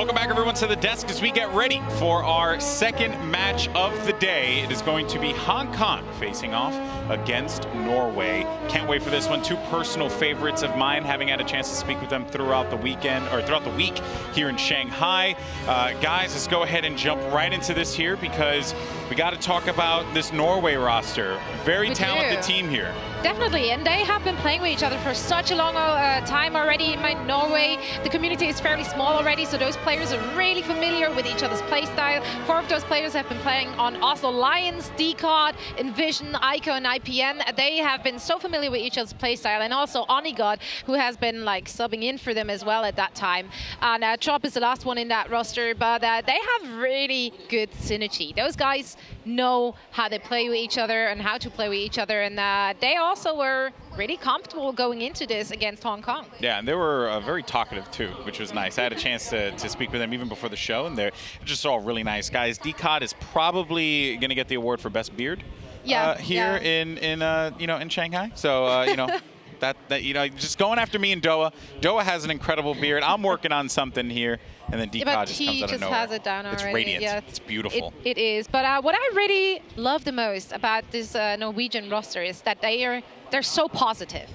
Welcome back, everyone, to the desk as we get ready for our second match of the day. It is going to be Hong Kong facing off against Norway. Can't wait for this one. Two personal favorites of mine, having had a chance to speak with them throughout the weekend, or throughout the week here in Shanghai. Guys, let's go ahead and jump right into this here because we got to talk about this Norway roster. Very talented team here. Definitely, and they have been playing with each other for such a long time already. In Norway, the community is fairly small already, so those players are really familiar with each other's playstyle. 4 of those players have been playing on Oslo Lions, DCOD, Envision, ICO, and IPN. They have been so familiar with each other's playstyle, and also Onigod, who has been like subbing in for them as well at that time. And Chop is the last one in that roster, but they have really good synergy. Those guys know how they play with each other and how to play with each other, and they also were really comfortable going into this against Hong Kong. Yeah, and they were very talkative too, which was nice. I had a chance to speak with them even before the show, and they're just all really nice guys. DCOD is probably going to get the award for best beard here in Shanghai. So that just going after me and Doa. Doa has an incredible beard. I'm working on something here, and then DCOD just comes out of nowhere. Has it down already. It's radiant. Yeah, it's beautiful. It is. But what I really love the most about this Norwegian roster is that they're so positive.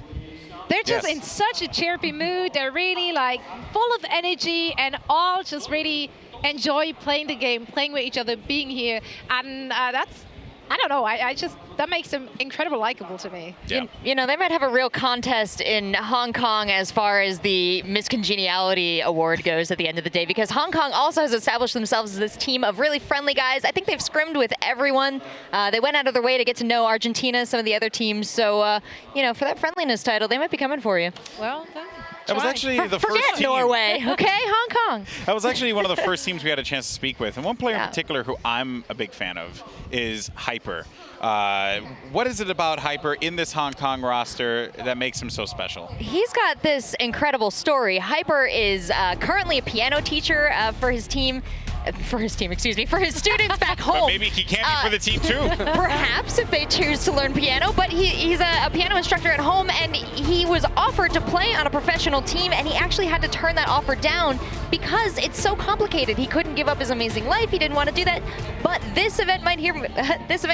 They're just in such a chirpy mood. They're really like full of energy and all just really enjoy playing the game, playing with each other, being here, and that's. I don't know, that makes them incredibly likable to me. Yeah. You know, they might have a real contest in Hong Kong as far as the Miss Congeniality award goes at the end of the day, because Hong Kong also has established themselves as this team of really friendly guys. I think they've scrimmed with everyone. They went out of their way to get to know Argentina, some of the other teams. So, for that friendliness title, they might be coming for you. Well, that was actually the first Forget team. Norway, okay? Hong Kong. That was actually one of the first teams we had a chance to speak with. And one player in particular who I'm a big fan of is Hyper. What is it about Hyper in this Hong Kong roster that makes him so special? He's got this incredible story. Hyper is currently a piano teacher for his team. For his students back home. But maybe he can be for the team too. Perhaps if they choose to learn piano, but he's a piano instructor at home, and he was offered to play on a professional team, and he actually had to turn that offer down because it's so complicated. He couldn't give up his amazing life. He didn't want to do that. But this event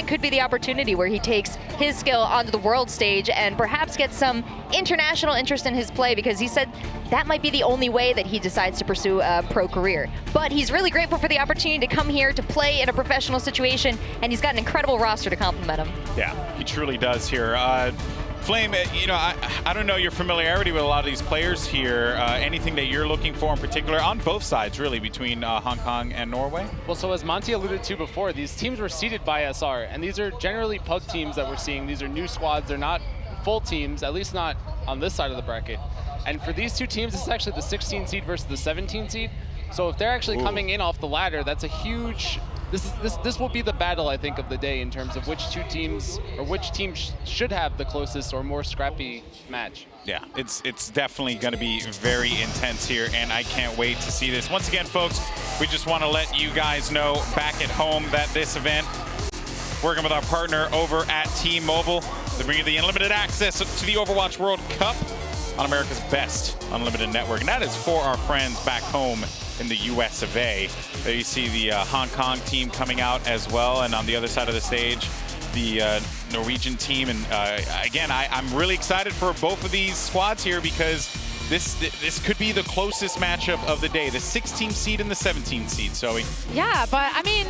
could be the opportunity where he takes his skill onto the world stage and perhaps gets some international interest in his play, because he said that might be the only way that he decides to pursue a pro career. But he's really grateful for the opportunity to come here to play in a professional situation, and he's got an incredible roster to complement him. Yeah, he truly does here. Flame, I don't know your familiarity with a lot of these players here. Anything that you're looking for in particular on both sides, really, between Hong Kong and Norway? Well, so as Monty alluded to before, these teams were seeded by SR, and these are generally pug teams that we're seeing. These are new squads. They're not full teams, at least not on this side of the bracket. And for these two teams, it's actually the 16 seed versus the 17 seed. So if they're actually coming in off the ladder, that's a huge. This will be the battle, I think, of the day in terms of which two teams or which team should have the closest or more scrappy match. Yeah, it's definitely going to be very intense here, and I can't wait to see this. Once again, folks, we just want to let you guys know back at home that this event, working with our partner over at T-Mobile, they bring you the unlimited access to the Overwatch World Cup on America's best unlimited network, and that is for our friends back home in the US of A. There you see the Hong Kong team coming out as well, and on the other side of the stage, the Norwegian team. And again, I'm really excited for both of these squads here, because this could be the closest matchup of the day, the 16 seed and the 17 seed, Zoe. Yeah, but I mean,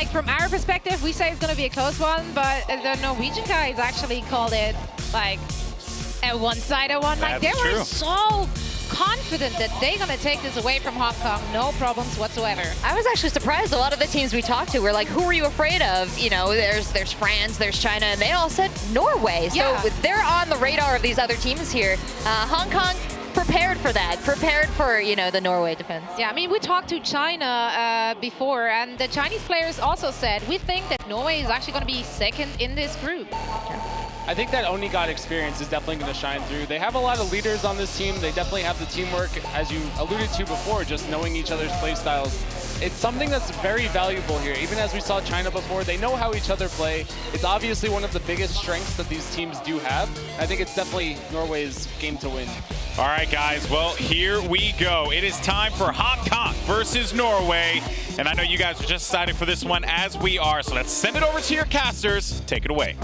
from our perspective, we say it's going to be a close one, but the Norwegian guys actually called it like a one-sided one. Like, they were so confident that they're going to take this away from Hong Kong, no problems whatsoever. I was actually surprised. A lot of the teams we talked to were like, who are you afraid of? You know, there's France, there's China, and they all said Norway. So they're on the radar of these other teams here. Hong Kong prepared for that, prepared for, the Norway defense. Yeah, I mean, we talked to China before, and the Chinese players also said, we think that Norway is actually going to be second in this group. I think that Onigod experience is definitely going to shine through. They have a lot of leaders on this team. They definitely have the teamwork, as you alluded to before, just knowing each other's play styles. It's something that's very valuable here. Even as we saw China before, they know how each other play. It's obviously one of the biggest strengths that these teams do have. I think it's definitely Norway's game to win. All right, guys, well, here we go. It is time for Hong Kong versus Norway. And I know you guys are just excited for this one, as we are. So let's send it over to your casters. Take it away.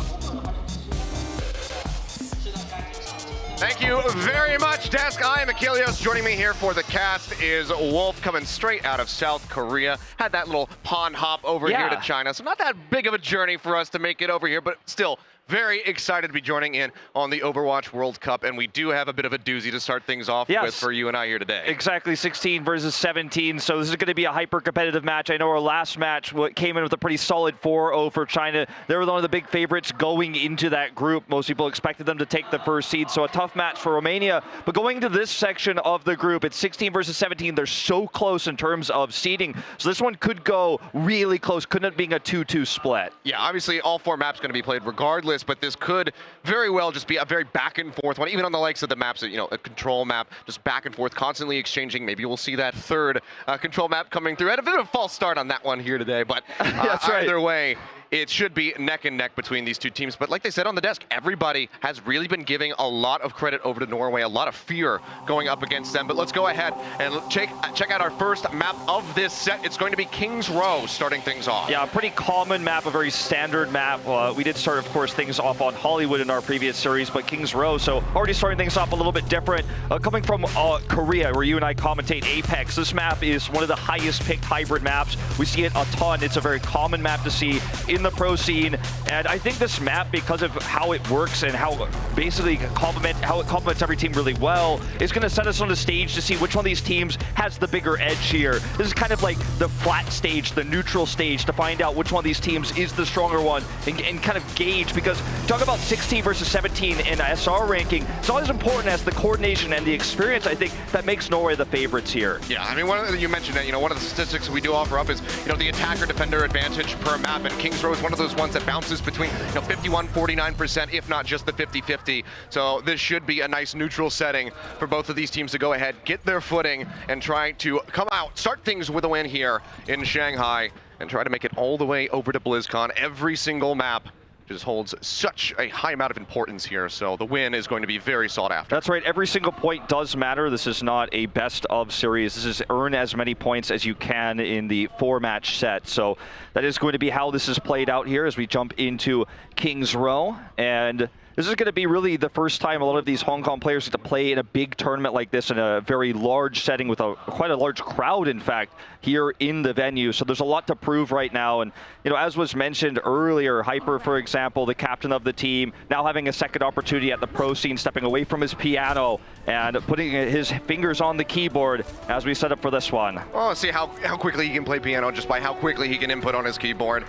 Thank you very much, Desk. I am Achilles. Joining me here for the cast is Wolf, coming straight out of South Korea. Had that little pond hop over here to China, so not that big of a journey for us to make it over here, but still very excited to be joining in on the Overwatch World Cup, and we do have a bit of a doozy to start things off with for you and I here today. Exactly, 16 versus 17, so this is going to be a hyper-competitive match. I know our last match came in with a pretty solid 4-0 for China. They were one of the big favorites going into that group. Most people expected them to take the first seed, so a tough match for Romania. But going into this section of the group, it's 16 versus 17. They're so close in terms of seeding, so this one could go really close, couldn't it being a 2-2 split. Yeah, obviously all 4 maps going to be played regardless, but this could very well just be a very back and forth one, even on the likes of the maps, you know, a control map, just back and forth, constantly exchanging. Maybe we'll see that third control map coming through. Had a bit of a false start on that one here today, but either way, it should be neck and neck between these two teams. But like they said on the desk, everybody has really been giving a lot of credit over to Norway, a lot of fear going up against them. But let's go ahead and check out our first map of this set. It's going to be King's Row starting things off. Yeah, a pretty common map, a very standard map. We did start, of course, things off on Hollywood in our previous series, but King's Row, so already starting things off a little bit different. Coming from Korea, where you and I commentate Apex, this map is one of the highest picked hybrid maps. We see it a ton. It's a very common map to see in the pro scene, and I think this map, because of how it works and how basically it complements every team really well, is going to set us on the stage to see which one of these teams has the bigger edge here. This is kind of like the flat stage, the neutral stage, to find out which one of these teams is the stronger one and kind of gauge, because talk about 16 versus 17 in SR ranking, it's always important as the coordination and the experience, I think, that makes Norway the favorites here. Yeah, I mean, you mentioned that, you know, one of the statistics we do offer up is, you know, the attacker-defender advantage per map, and King's Row is one of those ones that bounces between, you know, 51-49%, if not just the 50-50. So this should be a nice neutral setting for both of these teams to go ahead, get their footing, and try to come out, start things with a win here in Shanghai, and try to make it all the way over to BlizzCon. Every single map just holds such a high amount of importance here, so the win is going to be very sought after. That's right, every single point does matter. This is not a best of series. This is earn as many points as you can in the 4-match set. So that is going to be how this is played out here as we jump into King's Row. And this is going to be really the first time a lot of these Hong Kong players get to play in a big tournament like this in a very large setting with quite a large crowd, in fact, here in the venue. So there's a lot to prove right now. And, you know, as was mentioned earlier, Hyper, for example, the captain of the team, now having a second opportunity at the pro scene, stepping away from his piano and putting his fingers on the keyboard as we set up for this one. Well, let's see how quickly he can play piano, just by how quickly he can input on his keyboard.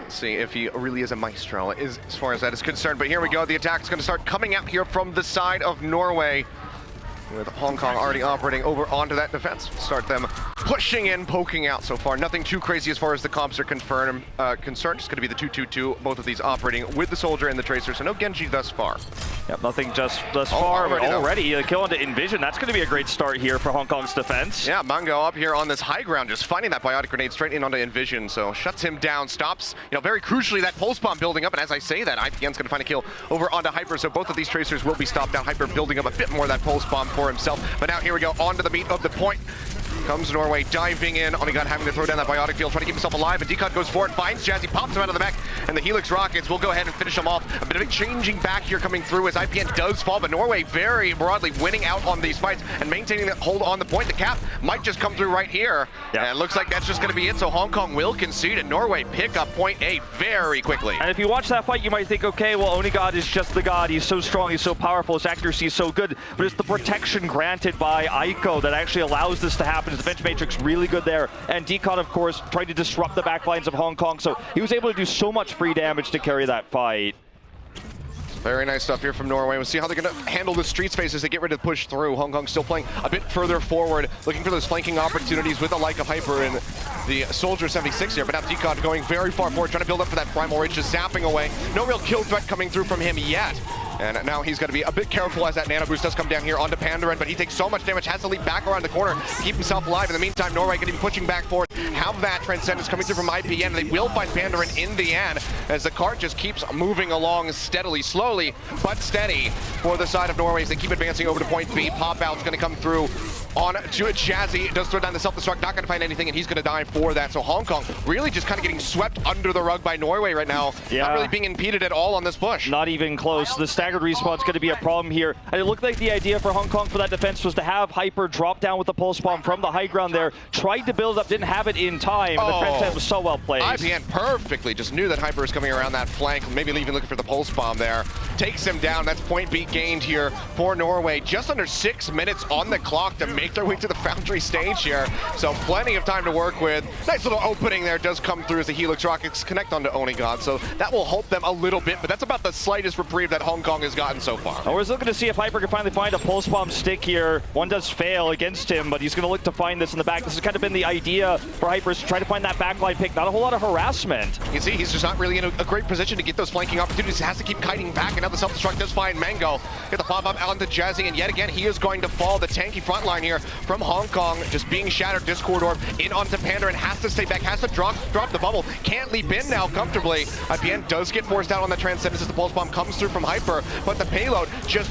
See if he really is a maestro as far as that is concerned. But here we go. The attack is going to start coming out here from the side of Norway, with Hong Kong already operating over onto that defense. Start them pushing in, poking out so far. Nothing too crazy as far as the comps are concerned. It's going to be the 2-2-2, both of these operating with the Soldier and the Tracer, so no Genji thus far. Yep, nothing just thus far. Already a kill into Envision. That's going to be a great start here for Hong Kong's defense. Yeah, Mungo up here on this high ground, just finding that biotic grenade straight in onto Envision, so shuts him down, stops, you know, very crucially, that pulse bomb building up, and as I say that, IPN's going to find a kill over onto Hyper, so both of these Tracers will be stopped down. Hyper building up a bit more of that pulse bomb for himself, but now here we go, onto the meat of the point. Comes Norway diving in, only got having to throw down that biotic field, trying to keep himself alive, and Decod goes for it, finds Jazzy, pops him out of the mech, and the Helix Rockets will go ahead and finish him off. A bit of a changing back here coming through as IPN does fall, but Norway very broadly winning out on these fights and maintaining that hold on the point. The cap might just come through right here, and it looks like that's just going to be it, so Hong Kong will concede, and Norway pick up point A very quickly. And if you watch that fight, you might think, okay, well, Onigod is just the god. He's so strong, he's so powerful, his accuracy is so good, but it's the protection granted by Aiko that actually allows this to happen. His Defense Matrix really good there, and Decon, of course, tried to disrupt the backlines of Hong Kong, so he was able to do so much free damage to carry that fight. Very nice stuff here from Norway. We'll see how they're going to handle the street space as they get ready to push through. Hong Kong still playing a bit further forward, looking for those flanking opportunities with the like of Hyper and the Soldier 76 here, but now Decon going very far forward, trying to build up for that Primal Rage, just zapping away. No real kill threat coming through from him yet. And now he's going to be a bit careful as that nano boost does come down here onto Pandaren, but he takes so much damage, has to leap back around the corner to keep himself alive. In the meantime, Norway going to be pushing back forward. Have that Transcendence coming through from IPN. They will find Pandaren in the end as the cart just keeps moving along steadily, slowly, but steady for the side of Norway as they keep advancing over to point B. Pop out's going to come through on to Jazzy. Does throw down the self-destruct, not going to find anything, and he's going to die for that. So Hong Kong really just kind of getting swept under the rug by Norway right now. Yeah. Not really being impeded at all on this push. Not even close. The staggered respawn's going to be a problem here. And it looked like the idea for Hong Kong for that defense was to have Hyper drop down with the pulse bomb from the high ground there. Tried to build up, didn't have it in time. And the Transcendent was so well played. IPN perfectly just knew that Hyper was coming around that flank, maybe even looking for the pulse bomb there. Takes him down. That's point B gained here for Norway. Just under 6 minutes on the clock to make their way to the Foundry stage here. So plenty of time to work with. Nice little opening there does come through as the Helix rockets connect onto Onigod. So that will help them a little bit, but that's about the slightest reprieve that Hong Kong has gotten so far. I was looking to see if Hyper can finally find a pulse bomb stick here. One does fail against him, but he's going to look to find this in the back. This has kind of been the idea for Hyper, is to try to find that backline pick. Not a whole lot of harassment. You can see he's just not really in a great position to get those flanking opportunities. He has to keep kiting back, and now the self-destruct does find Mango. Get the pop-up onto Jazzy, and yet again, he is going to fall. The tanky front line here from Hong Kong just being shattered. Discord Orb in onto Pandaren, has to stay back, has to drop the bubble. Can't leap in now comfortably. IPN does get forced out on the Transcendence as the pulse bomb comes through from Hyper, but the payload just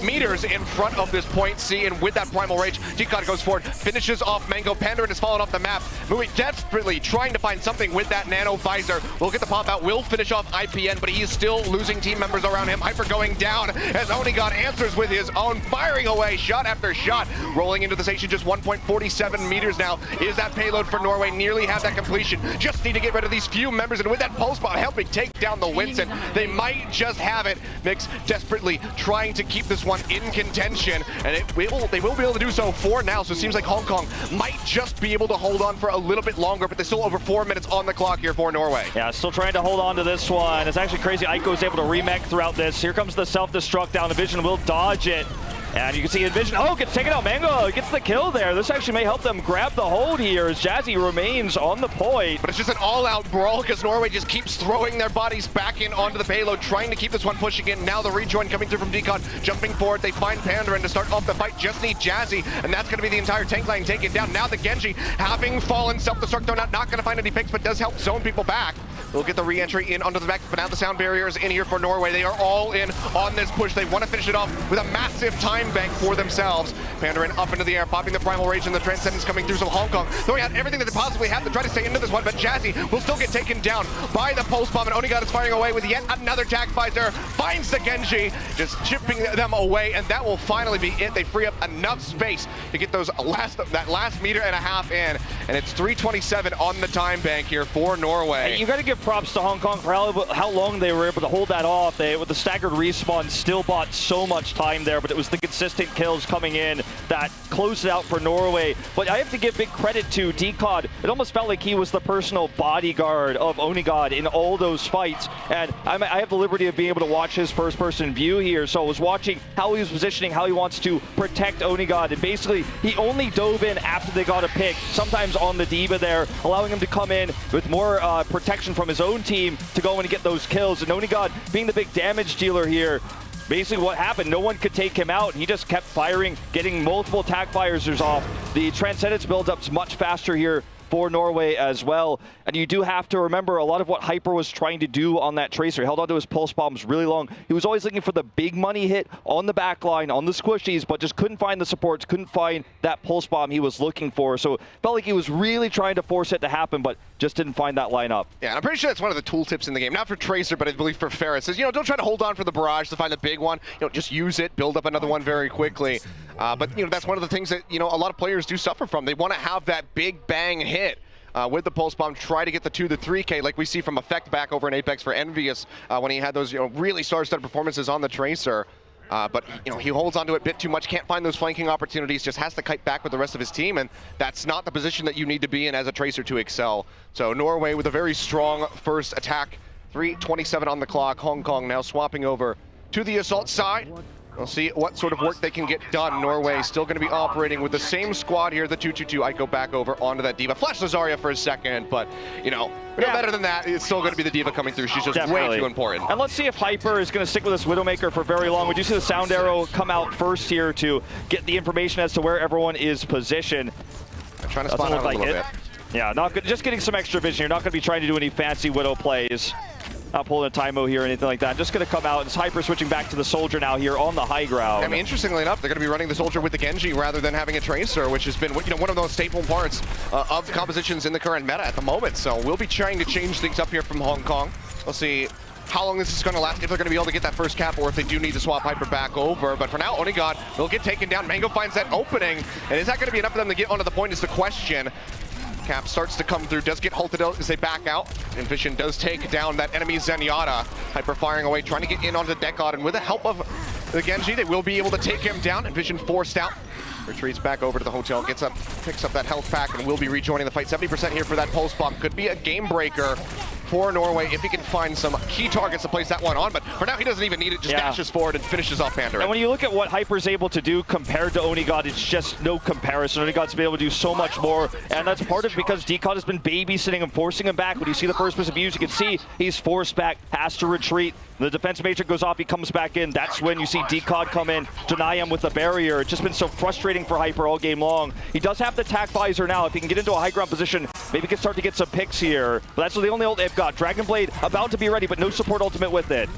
meters in front of this point C, and with that Primal Rage, Decod goes forward, finishes off Mango. Pandaren has fallen off the map, moving desperately, trying to find something with that Nano Visor. Will get the pop out, will finish off IPN, but he is still losing team members around him. Hyper going down as Onigod answers with his own, firing away shot after shot, rolling into the station. Just 1.47 meters now is that payload for Norway. Nearly have that completion, just need to get rid of these few members, and with that pulse bomb helping take down the Winston, they might just have it. Mix desperately trying to keep this one in contention, and they will be able to do so for now. So it seems like Hong Kong might just be able to hold on for a little bit longer, but there's still over 4 minutes on the clock here for Norway. Yeah, still trying to hold on to this one. It's actually crazy. Aiko is able to remech throughout this. Here comes the self-destruct down. Vision will dodge it. And you can see Envision, gets taken out. Mango gets the kill there. This actually may help them grab the hold here as Jazzy remains on the point. But it's just an all-out brawl because Norway just keeps throwing their bodies back in onto the payload, trying to keep this one pushing in. Now the rejoin coming through from Decod, jumping forward. They find Pandaren to start off the fight. Just need Jazzy, and that's going to be the entire tank line taken down. Now the Genji, having fallen self-destruct, though not going to find any picks, but does help zone people back. We'll get the re-entry in onto the back, but now the sound barrier is in here for Norway. They are all in on this push. They want to finish it off with a massive time bank for themselves. Pandaren up into the air, popping the Primal Rage, and the Transcendence coming through. So Hong Kong throwing out everything that they possibly have to try to stay into this one, but Jazzy will still get taken down by the pulse bomb, and Onigod is firing away with yet another tag visor. Finds the Genji, just chipping them away, and that will finally be it. They free up enough space to get that last meter and a half in, and it's 3:27 on the time bank here for Norway. You got to give props to Hong Kong for how long they were able to hold that off. They, with the staggered respawn, still bought so much time there, but it was the consistent kills coming in that closed it out for Norway. But I have to give big credit to Decod. It almost felt like he was the personal bodyguard of Onigod in all those fights, and I have the liberty of being able to watch his first-person view here, so I was watching how he was positioning, how he wants to protect Onigod, and basically he only dove in after they got a pick, sometimes on the Diva there, allowing him to come in with more protection from his own team to go in and get those kills. And Onigod being the big damage dealer here, basically what happened, no one could take him out. He just kept firing, getting multiple attack fires off. The Transcendence build-up's much faster here for Norway as well. And you do have to remember a lot of what Hyper was trying to do on that Tracer. He held onto his pulse bombs really long. He was always looking for the big money hit on the back line, on the squishies, but just couldn't find the supports, couldn't find that pulse bomb he was looking for. So it felt like he was really trying to force it to happen, but just didn't find that lineup. Yeah, and I'm pretty sure that's one of the tooltips in the game. Not for Tracer, but I believe for Ferris. Is, don't try to hold on for the barrage to find the big one. Just use it, build up another one very quickly. But that's one of the things that, a lot of players do suffer from. They want to have that big bang hit. With the pulse bomb, try to get the 2 to 3K like we see from Effect back over in Apex for Envious when he had those really star-studded performances on the Tracer. But he holds onto it a bit too much, can't find those flanking opportunities, just has to kite back with the rest of his team, and that's not the position that you need to be in as a Tracer to excel. So Norway with a very strong first attack, 3:27 on the clock. Hong Kong now swapping over to the assault side. We'll see what sort of work they can get done. Norway still going to be operating with the same squad here, the 2-2-2. I go back over onto that D.Va. Flash Lazaria for a second, but, you know, better than that. It's still going to be the D.Va coming through. She's just way too important. And let's see if Hyper is going to stick with this Widowmaker for very long. We do see the sound arrow come out first here to get the information as to where everyone is positioned. I'm trying to spot out a little bit. Yeah, not good. Just getting some extra vision. You're not going to be trying to do any fancy Widow plays. Not pulling a Taimo here or anything like that. Just going to come out. It's Hyper switching back to the Soldier now here on the high ground. I mean, interestingly enough, they're going to be running the Soldier with the Genji rather than having a Tracer, which has been, you know, one of those staple parts of the compositions in the current meta at the moment. So we'll be trying to change things up here from Hong Kong. We'll see how long this is going to last, if they're going to be able to get that first cap, or if they do need to swap Hyper back over. But for now, Onigod will get taken down. Mango finds that opening, and is that going to be enough for them to get onto the point is the question. Cap starts to come through, does get halted out as they back out. And Vision does take down that enemy Zenyatta. Hyper firing away, trying to get in onto Dekod, and with the help of the Genji, they will be able to take him down. And Vision forced out. Retreats back over to the hotel, gets up, picks up that health pack, and will be rejoining the fight. 70% here for that pulse bomb. Could be a game breaker for Norway if he can find some key targets to place that one on. But for now, he doesn't even need it. Just dashes forward and finishes off Pandora. And when you look at what Hyper's able to do compared to Onigod, it's just no comparison. Onigod's been able to do so much more, and that's part of it because Decod has been babysitting him, forcing him back. When you see the first person views, you can see he's forced back, has to retreat. The defense matrix goes off, he comes back in. That's when you see Decod come in, deny him with the barrier. It's just been so frustrating for Hyper all game long. He does have the attack visor now. If he can get into a high ground position, maybe he can start to get some picks here. But that's the only ult they've got. Dragon Blade about to be ready, but no support ultimate with it.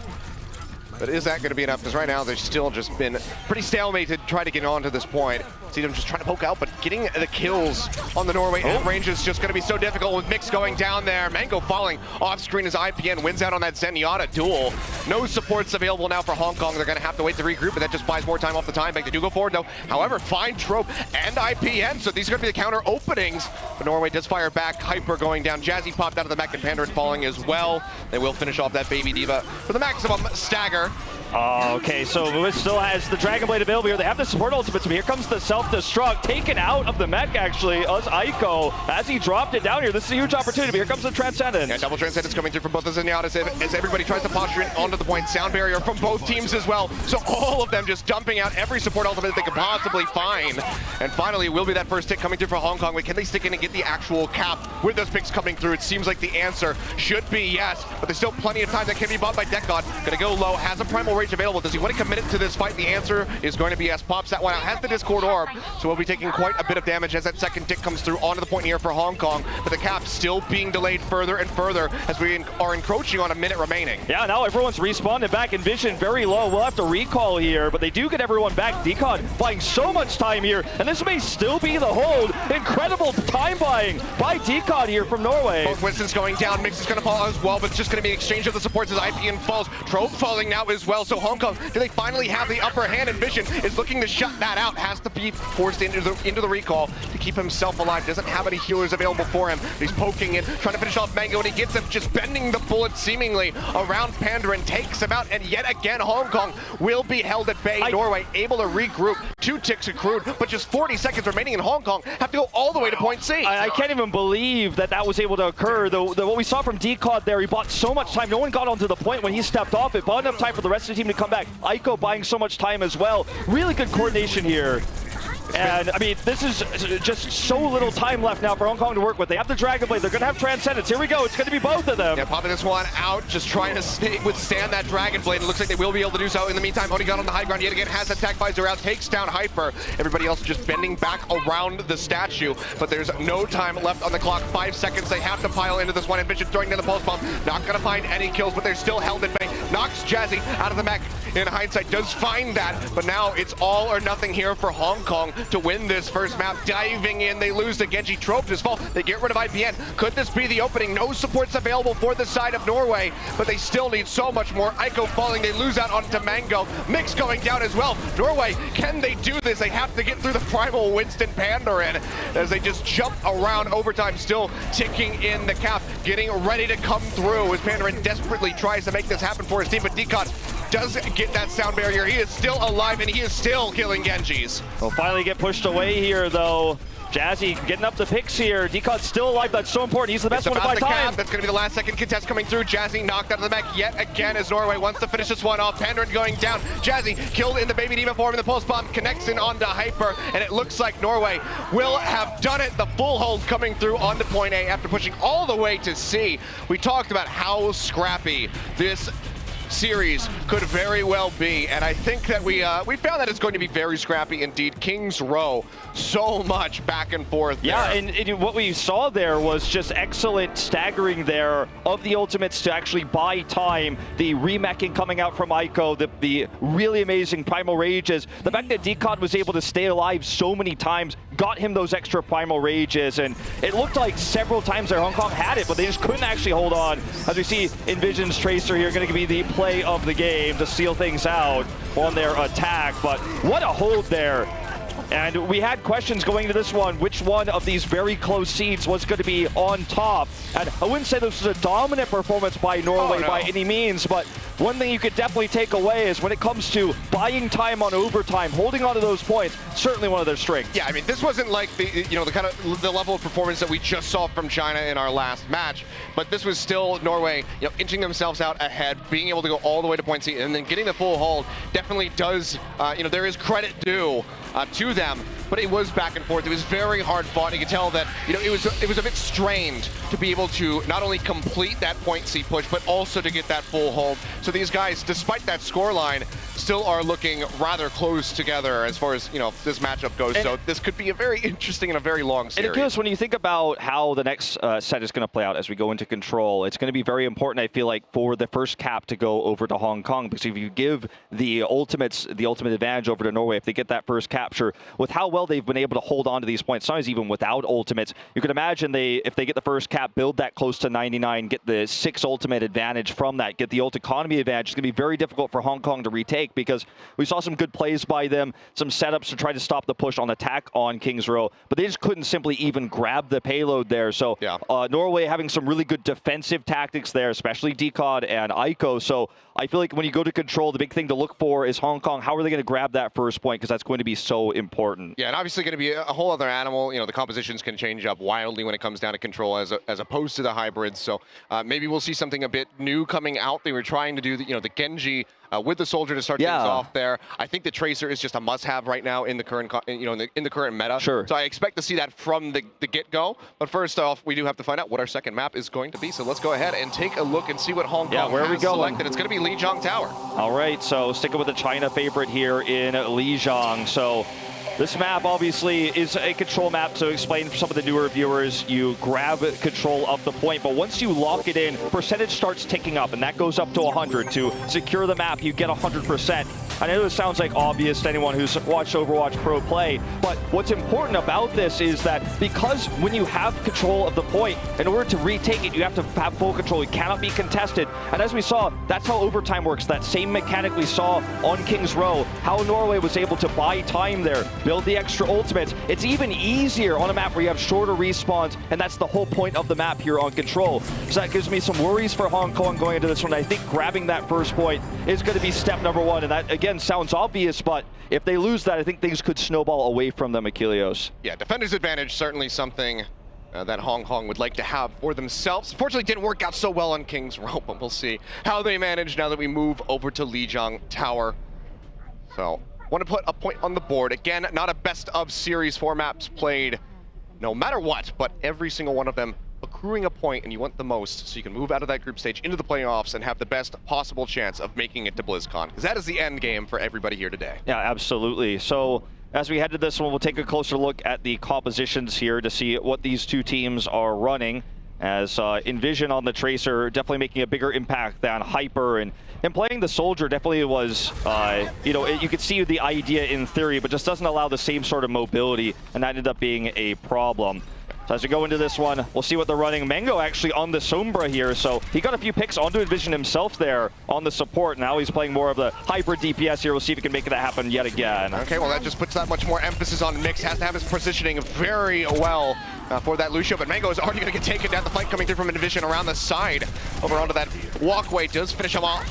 But is that going to be enough? Because right now they've still just been pretty stalemate to try to get on to this point. See them just trying to poke out, but getting the kills on the Norway range is just going to be so difficult with Mix going down there. Mango falling off screen as IPN wins out on that Zenyatta duel. No supports available now for Hong Kong. They're going to have to wait to regroup, but that just buys more time off the time bank. They do go forward though. However, find Trope and IPN, so these are going to be the counter openings. But Norway does fire back. Hyper going down. Jazzy popped out of the mech and Pandora falling as well. They will finish off that baby D.Va for the maximum stagger. Okay, so Lewis still has the Dragon Blade available here. They have the support ultimates, but here comes the self-destruct. Taken out of the mech, actually, as Aiko, as he dropped it down here. This is a huge opportunity, but here comes the Transcendence. Yeah, double Transcendence coming through from both the Zenyatas as everybody tries to posture it onto the point. Sound barrier from both teams as well. So all of them just dumping out every support ultimate they could possibly find. And finally, it will be that first hit coming through for Hong Kong. Wait, can they stick in and get the actual cap with those picks coming through? It seems like the answer should be yes, but there's still plenty of time that can be bought by Dekod. Gonna go low, has a primal rage available. Does he want to commit it to this fight? The answer is going to be yes. Pops that one out, has the Discord Orb, so we'll be taking quite a bit of damage as that second tick comes through onto the point here for Hong Kong, but the cap still being delayed further and further as we are encroaching on a minute remaining. Yeah, now everyone's respawned back in Vision very low. We'll have to recall here, but they do get everyone back. Decod buying so much time here, and this may still be the hold. Incredible time buying by Decod here from Norway. Both Winston's going down, Mix is going to fall as well, but it's just going to be an exchange of the supports as IPN falls. Trope falling now as well, so Hong Kong, do they finally have the upper hand? And Vision is looking to shut that out, has to be forced into the recall to keep himself alive. Doesn't have any healers available for him. He's poking in, trying to finish off Mango, and he gets him, just bending the bullet seemingly around Pandora, takes him out, and yet again Hong Kong will be held at bay. Norway able to regroup, 2 ticks accrued, but just 40 seconds remaining in Hong Kong, have to go all the way to point C. I can't even believe that was able to occur. What we saw from Decod there, he bought so much time. No one got onto the point when he stepped off it, bought enough time for the rest of the team to come back. Aiko buying so much time as well. Really good coordination here. And I mean, this is just so little time left now for Hong Kong to work with. They have the Dragon Blade, they're gonna have Transcendence. Here we go, it's gonna be both of them. Yeah, popping this one out, just trying to withstand that Dragon Blade. It looks like they will be able to do so. In the meantime, Onigod on the high ground yet again, has attack visor out, takes down Hyper. Everybody else just bending back around the statue, but there's no time left on the clock. 5 seconds, they have to pile into this one. And Vision throwing down the pulse bomb, not gonna find any kills, but they're still held at bay. Knocks Jazzy out of the mech. In hindsight, does find that, but now it's all or nothing here for Hong Kong to win this first map. Diving in, they lose the Genji. Trope does fall, they get rid of IPN. Could this be the opening? No supports available for the side of Norway, but they still need so much more. Aiko falling, they lose out onto Mango. Mix going down as well. Norway, can they do this? They have to get through the primal Winston Pandora as they just jump around. Overtime still ticking in the cap, getting ready to come through as Pandora desperately tries to make this happen for his team, but Decod does get that sound barrier. He is still alive and he is still killing Genjis. They'll finally get pushed away here though. Jazzy getting up the picks here. Decod's still alive. That's so important. He's the best one to buy time. That's going to be the last second contest coming through. Jazzy knocked out of the mech yet again as Norway wants to finish this one off. Pandaren going down. Jazzy killed in the Baby Demon form in the pulse bomb. Connects in onto Hyper. And it looks like Norway will have done it. The full hold coming through onto point A after pushing all the way to C. We talked about how scrappy this series could very well be, and I think that we found that it's going to be very scrappy indeed. Kings Row, so much back and forth there. Yeah, and what we saw there was just excellent staggering there of the ultimates to actually buy time. The remeching coming out from Ico, the really amazing Primal Rages. The fact that Decod was able to stay alive so many times got him those extra Primal Rages, and it looked like several times there Hong Kong had it, but they just couldn't actually hold on. As we see Envision's Tracer here going to be the play of the game to seal things out on their attack, but what a hold there. And we had questions going into this one, which one of these very close seeds was going to be on top. And I wouldn't say this was a dominant performance by Norway by any means, but one thing you could definitely take away is when it comes to buying time on overtime, holding on to those points, certainly one of their strengths. Yeah, I mean, this wasn't like the the level of performance that we just saw from China in our last match, but this was still Norway, inching themselves out ahead, being able to go all the way to point C, and then getting the full hold definitely does, there is credit due to them, but it was back and forth. It was very hard fought. You could tell that, it was a bit strained to be able to not only complete that point C push, but also to get that full hold. So these guys, despite that scoreline, still are looking rather close together as far as, this matchup goes. And so this could be a very interesting and a very long series. And it goes, when you think about how the next set is going to play out as we go into control, it's going to be very important, I feel like, for the first cap to go over to Hong Kong, because if you give the ultimate advantage over to Norway, if they get that first capture, with how well they've been able to hold on to these points, sometimes even without ultimates, you can imagine if they get the first cap, build that close to 99, get the 6 ultimate advantage from that, get the ult economy advantage, it's going to be very difficult for Hong Kong to retake, because we saw some good plays by them, some setups to try to stop the push on attack on Kings Row, but they just couldn't simply even grab the payload there. So yeah. Norway having some really good defensive tactics there, especially Decod and Ico. So I feel like when you go to control, the big thing to look for is Hong Kong. How are they going to grab that first point? Because that's going to be so important. Yeah, and obviously going to be a whole other animal. The compositions can change up wildly when it comes down to control as opposed to the hybrids. So maybe we'll see something a bit new coming out. They were trying to do the Genji with the soldier to start things off there. I think the Tracer is just a must-have right now in the current in the current meta. Sure. So I expect to see that from the get-go. But first off, we do have to find out what our second map is going to be. So let's go ahead and take a look and see what Hong Kong where has are we going? selected. It's going to be Lijiang Tower. All right, so sticking with the China favorite here in Lijiang. So this map obviously is a control map, to explain for some of the newer viewers, you grab control of the point, but once you lock it in, percentage starts ticking up, and that goes up to 100. To secure the map, you get 100%. I know this sounds like obvious to anyone who's watched Overwatch Pro play, but what's important about this is that because when you have control of the point, in order to retake it, you have to have full control. It cannot be contested. And as we saw, that's how overtime works. That same mechanic we saw on Kings Row, how Norway was able to buy time there, build the extra ultimates. It's even easier on a map where you have shorter respawns, and that's the whole point of the map here on control. So that gives me some worries for Hong Kong going into this one. I think grabbing that first point is going to be step number one, and that, again, sounds obvious, but if they lose that, I think things could snowball away from them, Achilleos. Yeah, defender's advantage, certainly something that Hong Kong would like to have for themselves. Unfortunately, didn't work out so well on Kings Row, but we'll see how they manage now that we move over to Lijiang Tower. So, want to put a point on the board. Again, not a best of series, 4 maps played no matter what, but every single one of them accruing a point, and you want the most so you can move out of that group stage into the playoffs and have the best possible chance of making it to BlizzCon, because that is the end game for everybody here today. Yeah, absolutely. So as we head to this one, we'll take a closer look at the compositions here to see what these two teams are running, as Envision on the Tracer definitely making a bigger impact than Hyper, and playing the Soldier definitely was, you could see the idea in theory, but just doesn't allow the same sort of mobility, and that ended up being a problem. So as we go into this one, we'll see what they're running. Mango actually on the Sombra here, so he got a few picks onto Envision himself there on the support. Now he's playing more of the hybrid DPS here. We'll see if he can make that happen yet again. Okay, well that just puts that much more emphasis on Mix. Has to have his positioning very well for that Lucio, but Mango is already going to get taken down. The fight coming through from Envision around the side over onto that walkway does finish him off.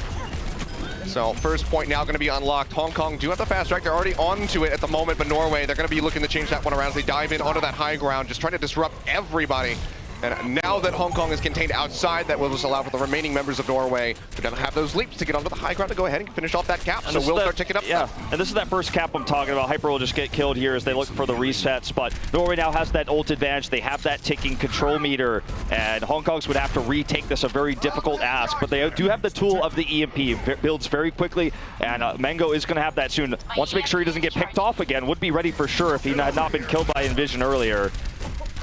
So first point now going to be unlocked. Hong Kong do have the fast track. They're already onto it at the moment, but Norway, they're going to be looking to change that one around as they dive in onto that high ground, just trying to disrupt everybody. And now that Hong Kong is contained outside, that will just allow for the remaining members of Norway to then have those leaps to get onto the high ground to go ahead and finish off that cap. So we'll start ticking up. Yeah, and this is that first cap I'm talking about. Hyper will just get killed here as they look for the resets, but Norway now has that ult advantage. They have that ticking control meter, and Hong Kong's would have to retake this, a very difficult ask, but they do have the tool of the EMP. It builds very quickly, and Mango is going to have that soon. Wants to make sure he doesn't get picked off again. Would be ready for sure if he had not been killed by Envision earlier.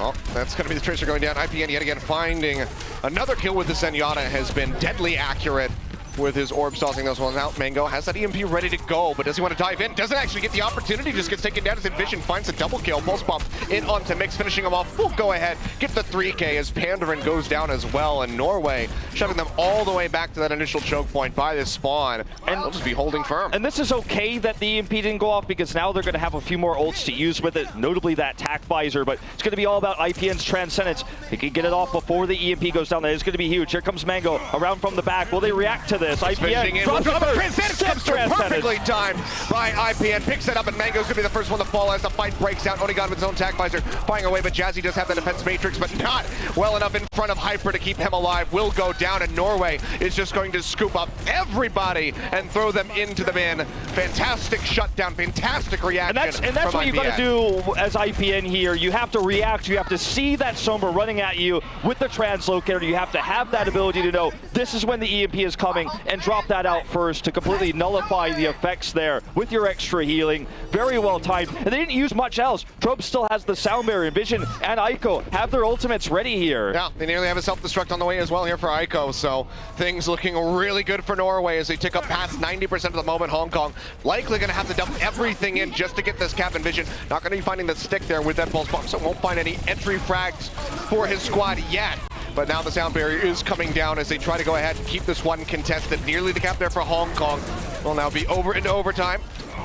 Oh, that's going to be the Tracer going down. IPN yet again finding another kill with the Zenyatta has been deadly accurate with his orbs tossing those ones out. Mango has that EMP ready to go, but does he want to dive in? Doesn't actually get the opportunity, just gets taken down as Envision finds a double kill. Pulse bomb in onto Mix, finishing him off. We'll go ahead, get the 3K as Pandaren goes down as well, and Norway shoving them all the way back to that initial choke point by this spawn, and they'll just be holding firm. And this is okay that the EMP didn't go off, because now they're going to have a few more ults to use with it, notably that tack visor, but it's going to be all about IPN's Transcendence. He can get it off before the EMP goes down. That is going to be huge. Here comes Mango around from the back. Will they react to this? IPN drops the Transcendence comes through perfectly timed by IPN, picks it up, and Mango's gonna be the first one to fall as the fight breaks out. Onigon with his own tag visor firing away, but Jazzy does have the defense matrix, but not well enough in front of Hyper to keep him alive. Will go down, and Norway is just going to scoop up everybody and throw them into the bin. Fantastic shutdown, fantastic reaction. And that's what you got to do as IPN here. You have to react. You have to see that Sombra running at you with the translocator. You have to have that ability to know this is when the EMP is coming and drop that out first to completely nullify the effects there with your extra healing. Very well timed. And they didn't use much else. Trope still has the sound barrier. Vision and Aiko have their ultimates ready here. Yeah, they nearly have a self-destruct on the way as well here for Aiko. So things looking really good for Norway as they tick up past 90% of the moment. Hong Kong likely going to have to dump everything in just to get this cap, and Vision not going to be finding the stick there with that pulse bomb, so won't find any entry frags for his squad yet. But now the sound barrier is coming down as they try to go ahead and keep this one contested. Nearly the cap there for Hong Kong. Will now be over into overtime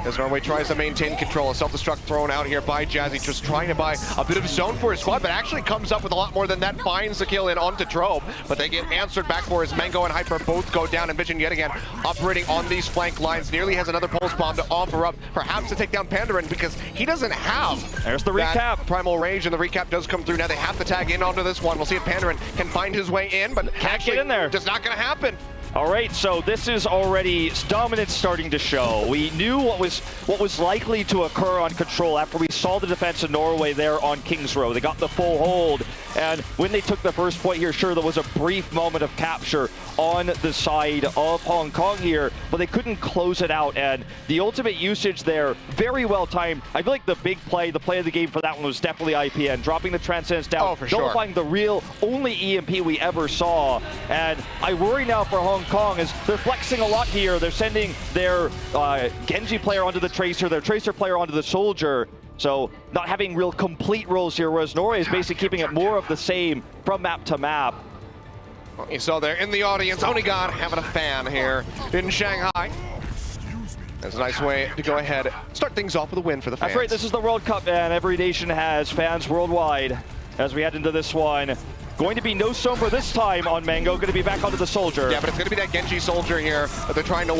as Norway tries to maintain control. A self-destruct thrown out here by Jazzy, just trying to buy a bit of zone for his squad, but actually comes up with a lot more than that. Finds the kill in onto Trobe, but they get answered back for as Mango and Hyper both go down, and Vision yet again operating on these flank lines. Nearly has another pulse bomb to offer up, perhaps to take down Pandaren, because he doesn't have There's the recap. Primal range, and the recap does come through. Now they have to tag in onto this one. We'll see if Pandaren can find his way in, but Can't get in there. Just not going to happen. All right, so this is already dominance starting to show. We knew what was likely to occur on Control after we saw the defense of Norway there on King's Row. They got the full hold, and when they took the first point here, sure, there was a brief moment of capture on the side of Hong Kong here, but they couldn't close it out, and the ultimate usage there, very well timed. I feel like the big play, the play of the game for that one was definitely IPN, dropping the Transcendence down, nullifying the real only EMP we ever saw, and I worry now for Hong Kong as they're flexing a lot here. They're sending their Genji player onto the Tracer, their Tracer player onto the Soldier, so not having real complete roles here, whereas Norway is basically keeping it more of the same from map to map. Well, you saw there in the audience, Onigon having a fan here in Shanghai. That's a nice way to go ahead, start things off with a win for the fans. That's right, this is the World Cup, and every nation has fans worldwide as we head into this one. Going to be no Sombra this time on Mango, going to be back onto the Soldier. Yeah, but it's going to be that Genji Soldier here that they're trying to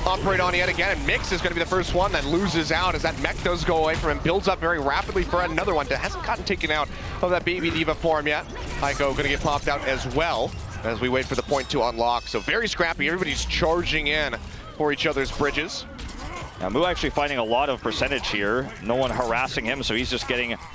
operate on yet again, and Mix is going to be the first one that loses out as that mech does go away from him, builds up very rapidly for another one that hasn't gotten taken out of that Baby Diva form yet. Aiko going to get popped out as well as we wait for the point to unlock. So very scrappy, everybody's charging in for each other's bridges. Now, Mu actually finding a lot of percentage here. No one harassing him, so he's just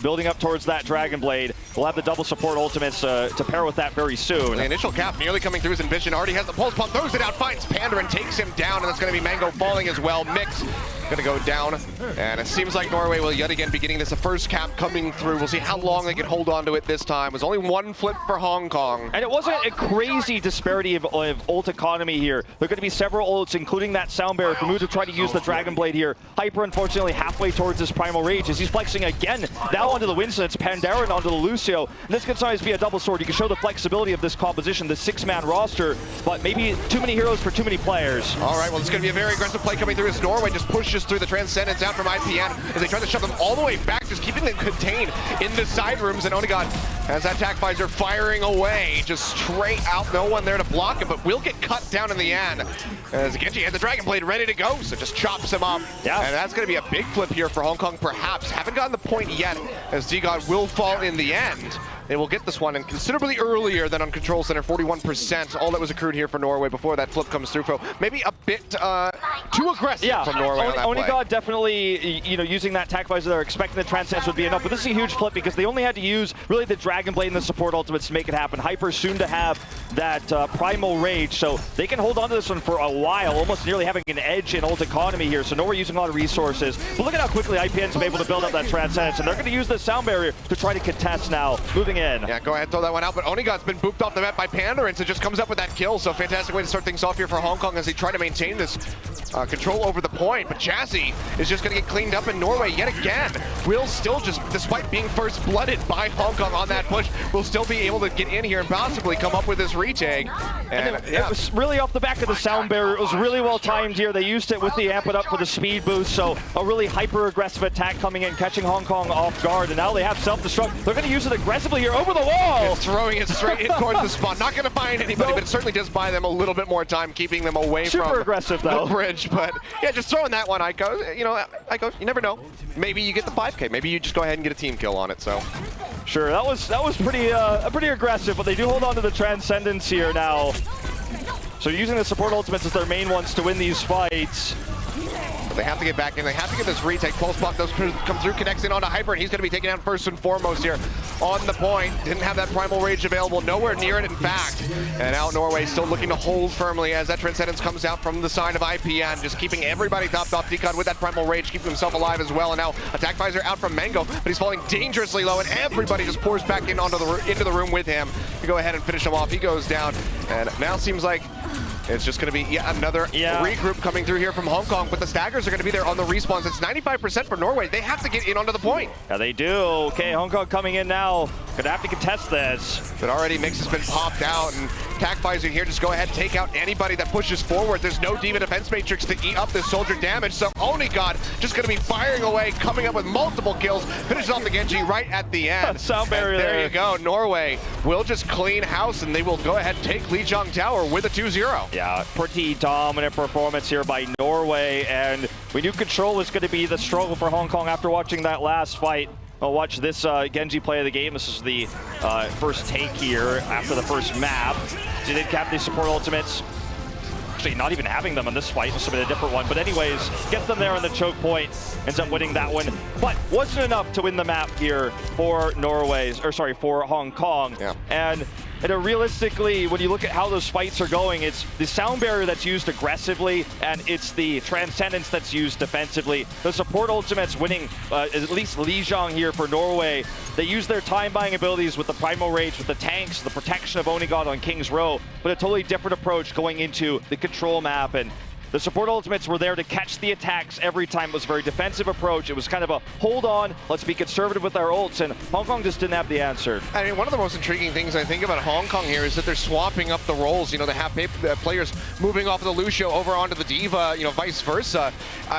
building up towards that Dragon Blade. We'll have the double support ultimates to pair with that very soon. The initial cap nearly coming through as Envision already has the pulse pump, throws it out, finds Pandaren, takes him down, and it's going to be Mango falling as well. Mix going to go down, and it seems like Norway will yet again be getting this first cap coming through. We'll see how long they can hold on to it this time. It was only one flip for Hong Kong. And it wasn't a crazy disparity of ult economy here. There are going to be several ults, including that sound barrier for Mu to try to use the Dragon Blade here. Hyper, unfortunately, halfway towards his Primal Rage as he's flexing again. Now onto the Winston, it's Pandaren onto the Lucio. And this can sometimes be a double sword. You can show the flexibility of this composition, the 6-man roster, but maybe too many heroes for too many players. All right, well, it's going to be a very aggressive play coming through as Norway just pushes through the Transcendence out from IPN as they try to shove them all the way back, just keeping them contained in the side rooms, and Onigon as that attack visor firing away, just straight out, no one there to block him, but will get cut down in the end. As Genji has the Dragon Blade ready to go, so just chops him up. Yeah. And that's going to be a big flip here for Hong Kong, perhaps. Haven't gotten the point yet, as D-God will fall in the end. They will get this one, and considerably earlier than on Control Center, 41%, all that was accrued here for Norway before that flip comes through. So maybe a bit too aggressive from Norway on that play. Onigod definitely, using that attack visor, they're expecting the Transcendence would be enough, but this is a huge flip because they only had to use really the Dragon Blade and the support ultimates to make it happen. Hyper soon to have that Primal Rage, so they can hold on to this one for a while, almost nearly having an edge in ult economy here, so Norway using a lot of resources. But look at how quickly IPN's been able to build up that Transcendence, and they're going to use the sound barrier to try to contest now, moving in. Yeah, go ahead, throw that one out, but Onigod's been booped off the map by Panda, and so just comes up with that kill, so fantastic way to start things off here for Hong Kong as they try to maintain this control over the point, but Jazzy is just going to get cleaned up in Norway yet again. Will still just, despite being first blooded by Hong Kong on that push, will still be able to get in here and possibly come up with this retake. And it was really off the back of the sound barrier. It was really well timed here. They used it with the amp it up for the speed boost, so a really hyper aggressive attack coming in, catching Hong Kong off guard, and now they have self-destruct. They're going to use it aggressively here over the wall. It's throwing it straight in towards the spawn. Not going to find anybody, but it certainly does buy them a little bit more time, keeping them away Super from aggressive, though. the bridge. But yeah, just throwing that one, Ico. You never know. Maybe you get the 5K. Maybe you just go ahead and get a team kill on it. So sure, that was pretty aggressive, but they do hold on to the Transcendence here now. So using the support ultimates as their main ones to win these fights. But they have to get back in. They have to get this retake. Pulse Pop does come through, connects in onto Hyper, and he's going to be taken down first and foremost here on the point. Didn't have that Primal Rage available, nowhere near it, in fact. And out Norway still looking to hold firmly as that Transcendence comes out from the side of IPN, just keeping everybody topped off. D-God with that Primal Rage, keeping himself alive as well. And now Attack Visor out from Mango, but he's falling dangerously low, and everybody just pours back in into the room with him to go ahead and finish him off. He goes down, and now seems like it's just going to be yet another regroup coming through here from Hong Kong, but the staggers are going to be there on the respawns. It's 95% for Norway. They have to get in onto the point. Yeah, they do. Okay, Hong Kong coming in now. Gonna have to contest this. But already Mix has been popped out, and Attack Visor here, just go ahead and take out anybody that pushes forward. There's no D.Va Defense Matrix to eat up this soldier damage, so Onigod just going to be firing away, coming up with multiple kills, finishes off the Genji right at the end. Sound barrier there you go. Norway will just clean house, and they will go ahead and take Lijiang Tower with a 2-0. Yeah, pretty dominant performance here by Norway, and we knew control was going to be the struggle for Hong Kong after watching that last fight. Well, watch this Genji play of the game. This is the first take here after the first map. They did cap these support ultimates. Actually, not even having them in this fight. This would have been a different one. But anyways, gets them there on the choke point. Ends up winning that one. But wasn't enough to win the map here for for Hong Kong. Yeah. And realistically, when you look at how those fights are going, it's the sound barrier that's used aggressively, and it's the Transcendence that's used defensively. The support ultimates winning, at least Lijiang here for Norway. They use their time-buying abilities with the Primal Rage, with the tanks, the protection of Onigod on King's Row, but a totally different approach going into the control map. And the support ultimates were there to catch the attacks every time. It was a very defensive approach. It was kind of a hold on, let's be conservative with our ults, and Hong Kong just didn't have the answer. I mean, one of the most intriguing things I think about Hong Kong here is that they're swapping up the roles. They have players moving off of the Lucio over onto the D.Va, vice versa.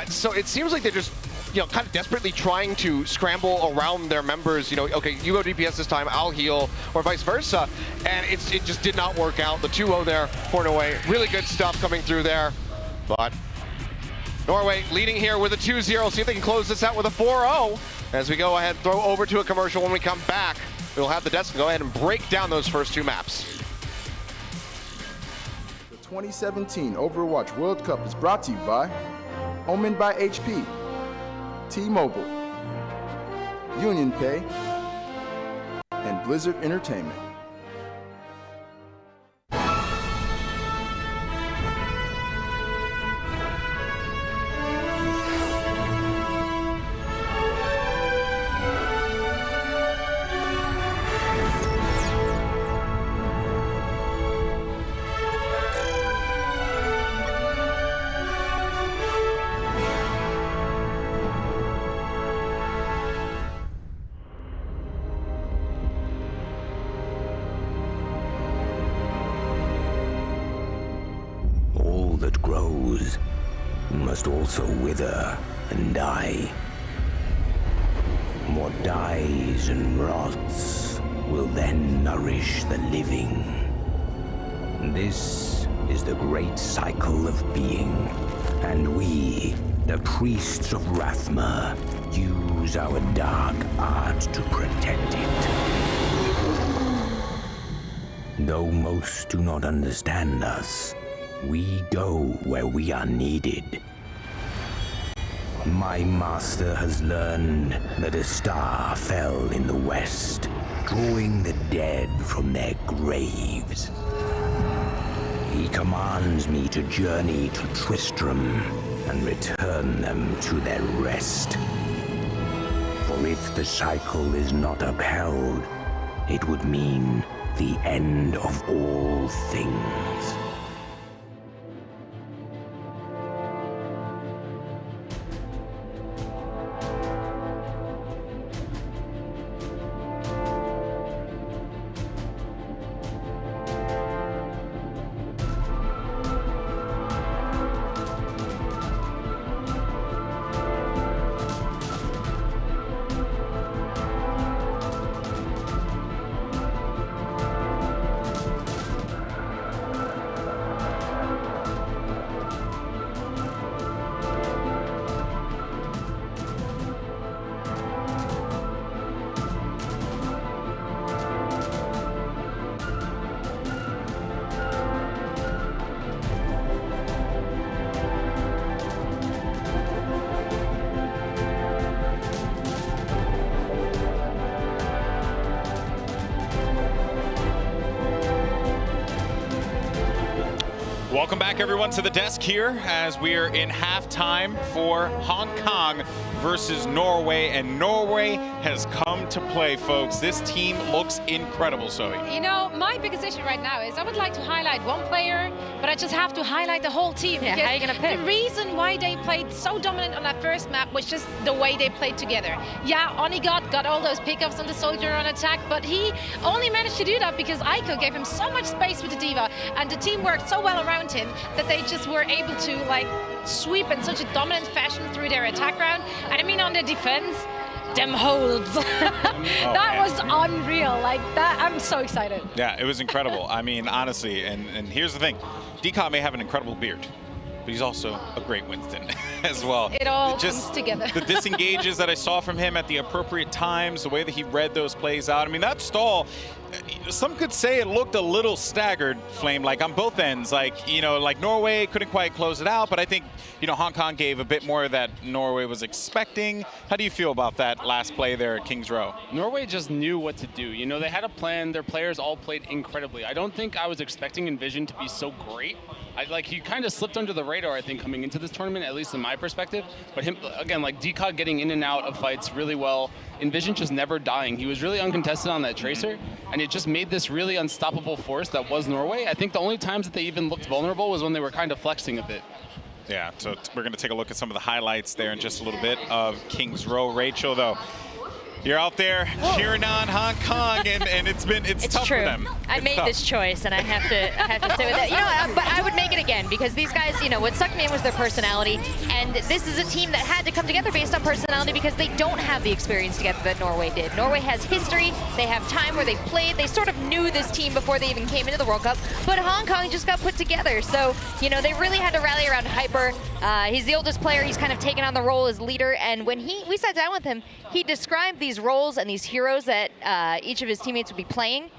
So it seems like they're just kind of desperately trying to scramble around their members. Okay, you go DPS this time, I'll heal, or vice versa. And it just did not work out. The 2-0 there for Norway. Really good stuff coming through there. But Norway leading here with a 2-0. See if they can close this out with a 4-0. As we go ahead, throw over to a commercial. When we come back, we'll have the desk go ahead and break down those first two maps. The 2017 Overwatch World Cup is brought to you by Omen by HP, T-Mobile, Union Pay, and Blizzard Entertainment. That grows must also wither and die. What dies and rots will then nourish the living. This is the great cycle of being, and we, the priests of Rathma, use our dark art to protect it. Though most do not understand us, we go where we are needed. My master has learned that a star fell in the west, drawing the dead from their graves. He commands me to journey to Tristram and return them to their rest. For if the cycle is not upheld, it would mean the end of all things. Welcome back, everyone, to the desk here as we are in halftime for Hong Kong versus Norway, and Norway has come to play, folks. This team looks incredible, Zoe. You know, my biggest issue right now is I would like to highlight one player, but I just have to highlight the whole team. Yeah, how are you gonna pick? The reason why they played so dominant on that first map was just the way they played together. Yeah, Onigot got all those pickups on the soldier on attack, but he only managed to do that because Aiko gave him so much space with the D.Va, and the team worked so well around him that they just were able to like sweep in such a dominant fashion through their attack round. And I mean, on the defense, them holds. That was unreal. Like that, I'm so excited. Yeah, it was incredible. I mean, honestly, and here's the thing. D-Con may have an incredible beard, but he's also a great Winston as well. It all just comes together. The disengages that I saw from him at the appropriate times, the way that he read those plays out. I mean, that stall, some could say it looked a little staggered, Flame, like on both ends. Like, you know, like Norway couldn't quite close it out, but I think, you know, Hong Kong gave a bit more that Norway was expecting. How do you feel about that last play there at Kings Row? Norway just knew what to do. You know, they had a plan. Their players all played incredibly. I don't think I was expecting Envision to be so great. He kind of slipped under the radar, I think, coming into this tournament, at least in my perspective. But him, again, like Decog getting in and out of fights really well. Envision just never dying. He was really uncontested on that Tracer, and it just made this really unstoppable force that was Norway. I think the only times that they even looked vulnerable was when they were kind of flexing a bit. Yeah, so we're going to take a look at some of the highlights there in just a little bit of Kings Row. Rachel, though, you're out there cheering on Hong Kong, and it's tough true. for them. I made this choice, and I have to stay with it. You know, but I would make it again because these guys, you know, what sucked me in was their personality, and this is a team that had to come together based on personality because they don't have the experience together that Norway did. Norway has history. They have time where they've played. They sort of knew this team before they even came into the World Cup, but Hong Kong just got put together. So, you know, they really had to rally around Hyper. He's the oldest player. He's kind of taken on the role as leader, and when we sat down with him, he described these roles and these heroes that each of his teammates would be playing.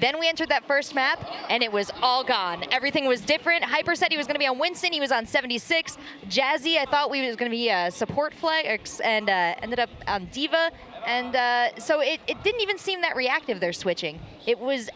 Then we entered that first map, and it was all gone. Everything was different. Hyper said he was going to be on Winston. He was on 76. Jazzy, I thought we was going to be a support flex, and ended up on D.Va. And so it didn't even seem that reactive, their switching. It was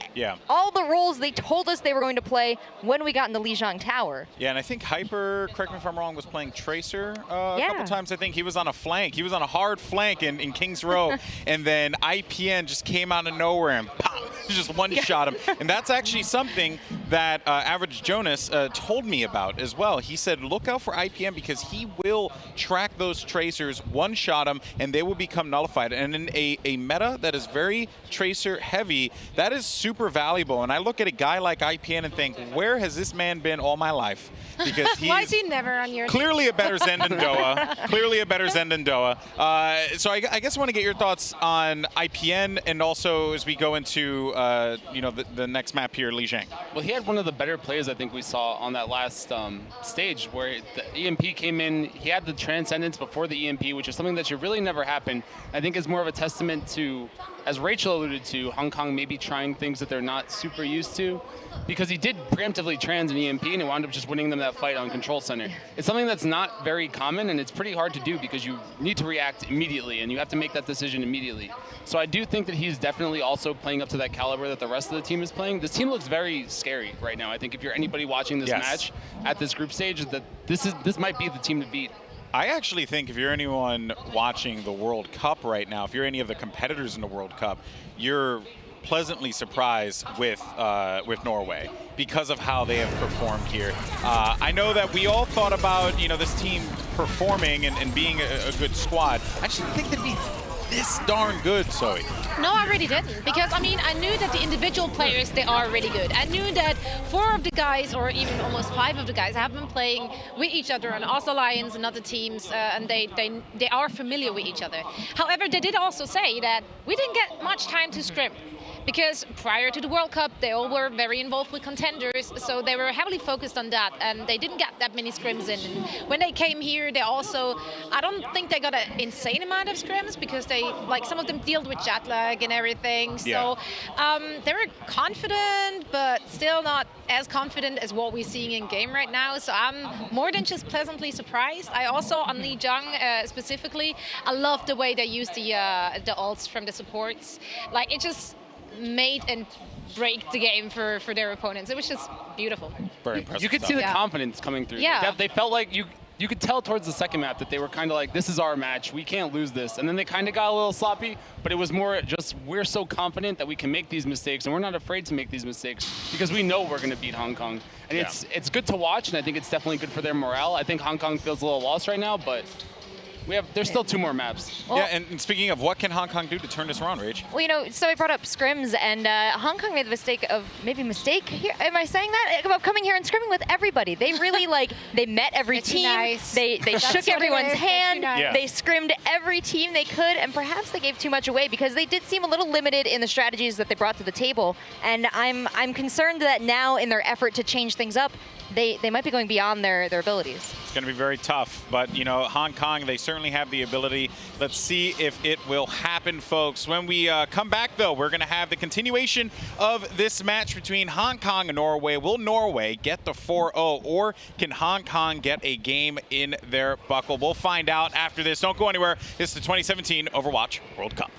all the roles they told us they were going to play when we got in the Lijiang Tower. Yeah, and I think Hyper, correct me if I'm wrong, was playing Tracer a couple times. I think he was on a flank. He was on a hard flank in Kings Row, and then IPN just came out of nowhere and pop, just one-shot him. And that's actually something that Average Jonas told me about as well. He said, look out for IPM because he will track those tracers, one-shot them, and they will become nullified. And in a meta that is very tracer heavy, that is super valuable. And I look at a guy like IPN and think, where has this man been all my life? Because he's Why is he never on your clearly a better Zen than Doa. Clearly a better Zen than Doa. So I guess I want to get your thoughts on IPN and also as we go into the next map here, Li Zhang. Well, he had one of the better plays I think we saw on that last stage where the EMP came in. He had the Transcendence before the EMP, which is something that should really never happen. I think is more of a testament to, as Rachel alluded to, Hong Kong maybe trying things that they're not super used to, because he did preemptively trans an EMP and it wound up just winning them that fight on Control Center. It's something that's not very common and it's pretty hard to do because you need to react immediately and you have to make that decision immediately. So I do think that he's definitely also playing up to that caliber that the rest of the team is playing. This team looks very scary right now. I think if you're anybody watching this match at this group stage, that this might be the team to beat. I actually think if you're anyone watching the World Cup right now, if you're any of the competitors in the World Cup, you're pleasantly surprised with Norway because of how they have performed here. I know that we all thought about this team performing and being a good squad. I actually think they'd be this darn good, Zoe. No, I really didn't, because I mean, I knew that the individual players, they are really good. I knew that 4 of the guys, or even almost 5 of the guys, have been playing with each other on Oslo Lions and other teams, and they are familiar with each other. However, they did also say that we didn't get much time to scrim, because prior to the World Cup, they all were very involved with contenders, so they were heavily focused on that, and they didn't get that many scrims in. And when they came here, they also, I don't think they got an insane amount of scrims, because they, like, some of them dealt with jet lag and everything. So they were confident, but still not as confident as what we're seeing in game right now. So I'm more than just pleasantly surprised. I also, on Li Zhang specifically, I love the way they use the ults from the supports. Like, it just made and break the game for their opponents. It was just beautiful. Very impressive. You could see the confidence coming through. Yeah. They felt like you could tell towards the second map that they were kind of like, this is our match, we can't lose this. And then they kind of got a little sloppy, but it was more just, we're so confident that we can make these mistakes and we're not afraid to make these mistakes because we know we're going to beat Hong Kong. And it's good to watch, and I think it's definitely good for their morale. I think Hong Kong feels a little lost right now, but there's still 2 more maps. Well, and speaking of, what can Hong Kong do to turn this around, Rach? Well, so I brought up scrims, and Hong Kong made the mistake of, here, am I saying that? Of coming here and scrimming with everybody. They really, they met every team. Nice. They shook everyone's hand. nice. They scrimmed every team they could, and perhaps they gave too much away because they did seem a little limited in the strategies that they brought to the table. And I'm concerned that now, in their effort to change things up, they might be going beyond their abilities. It's going to be very tough, but Hong Kong, they certainly have the ability. Let's see if it will happen, folks. When we come back, though, we're going to have the continuation of this match between Hong Kong and Norway. Will Norway get the 4-0, or can Hong Kong get a game in their buckle? We'll find out after this. Don't go anywhere. This is the 2017 Overwatch World Cup.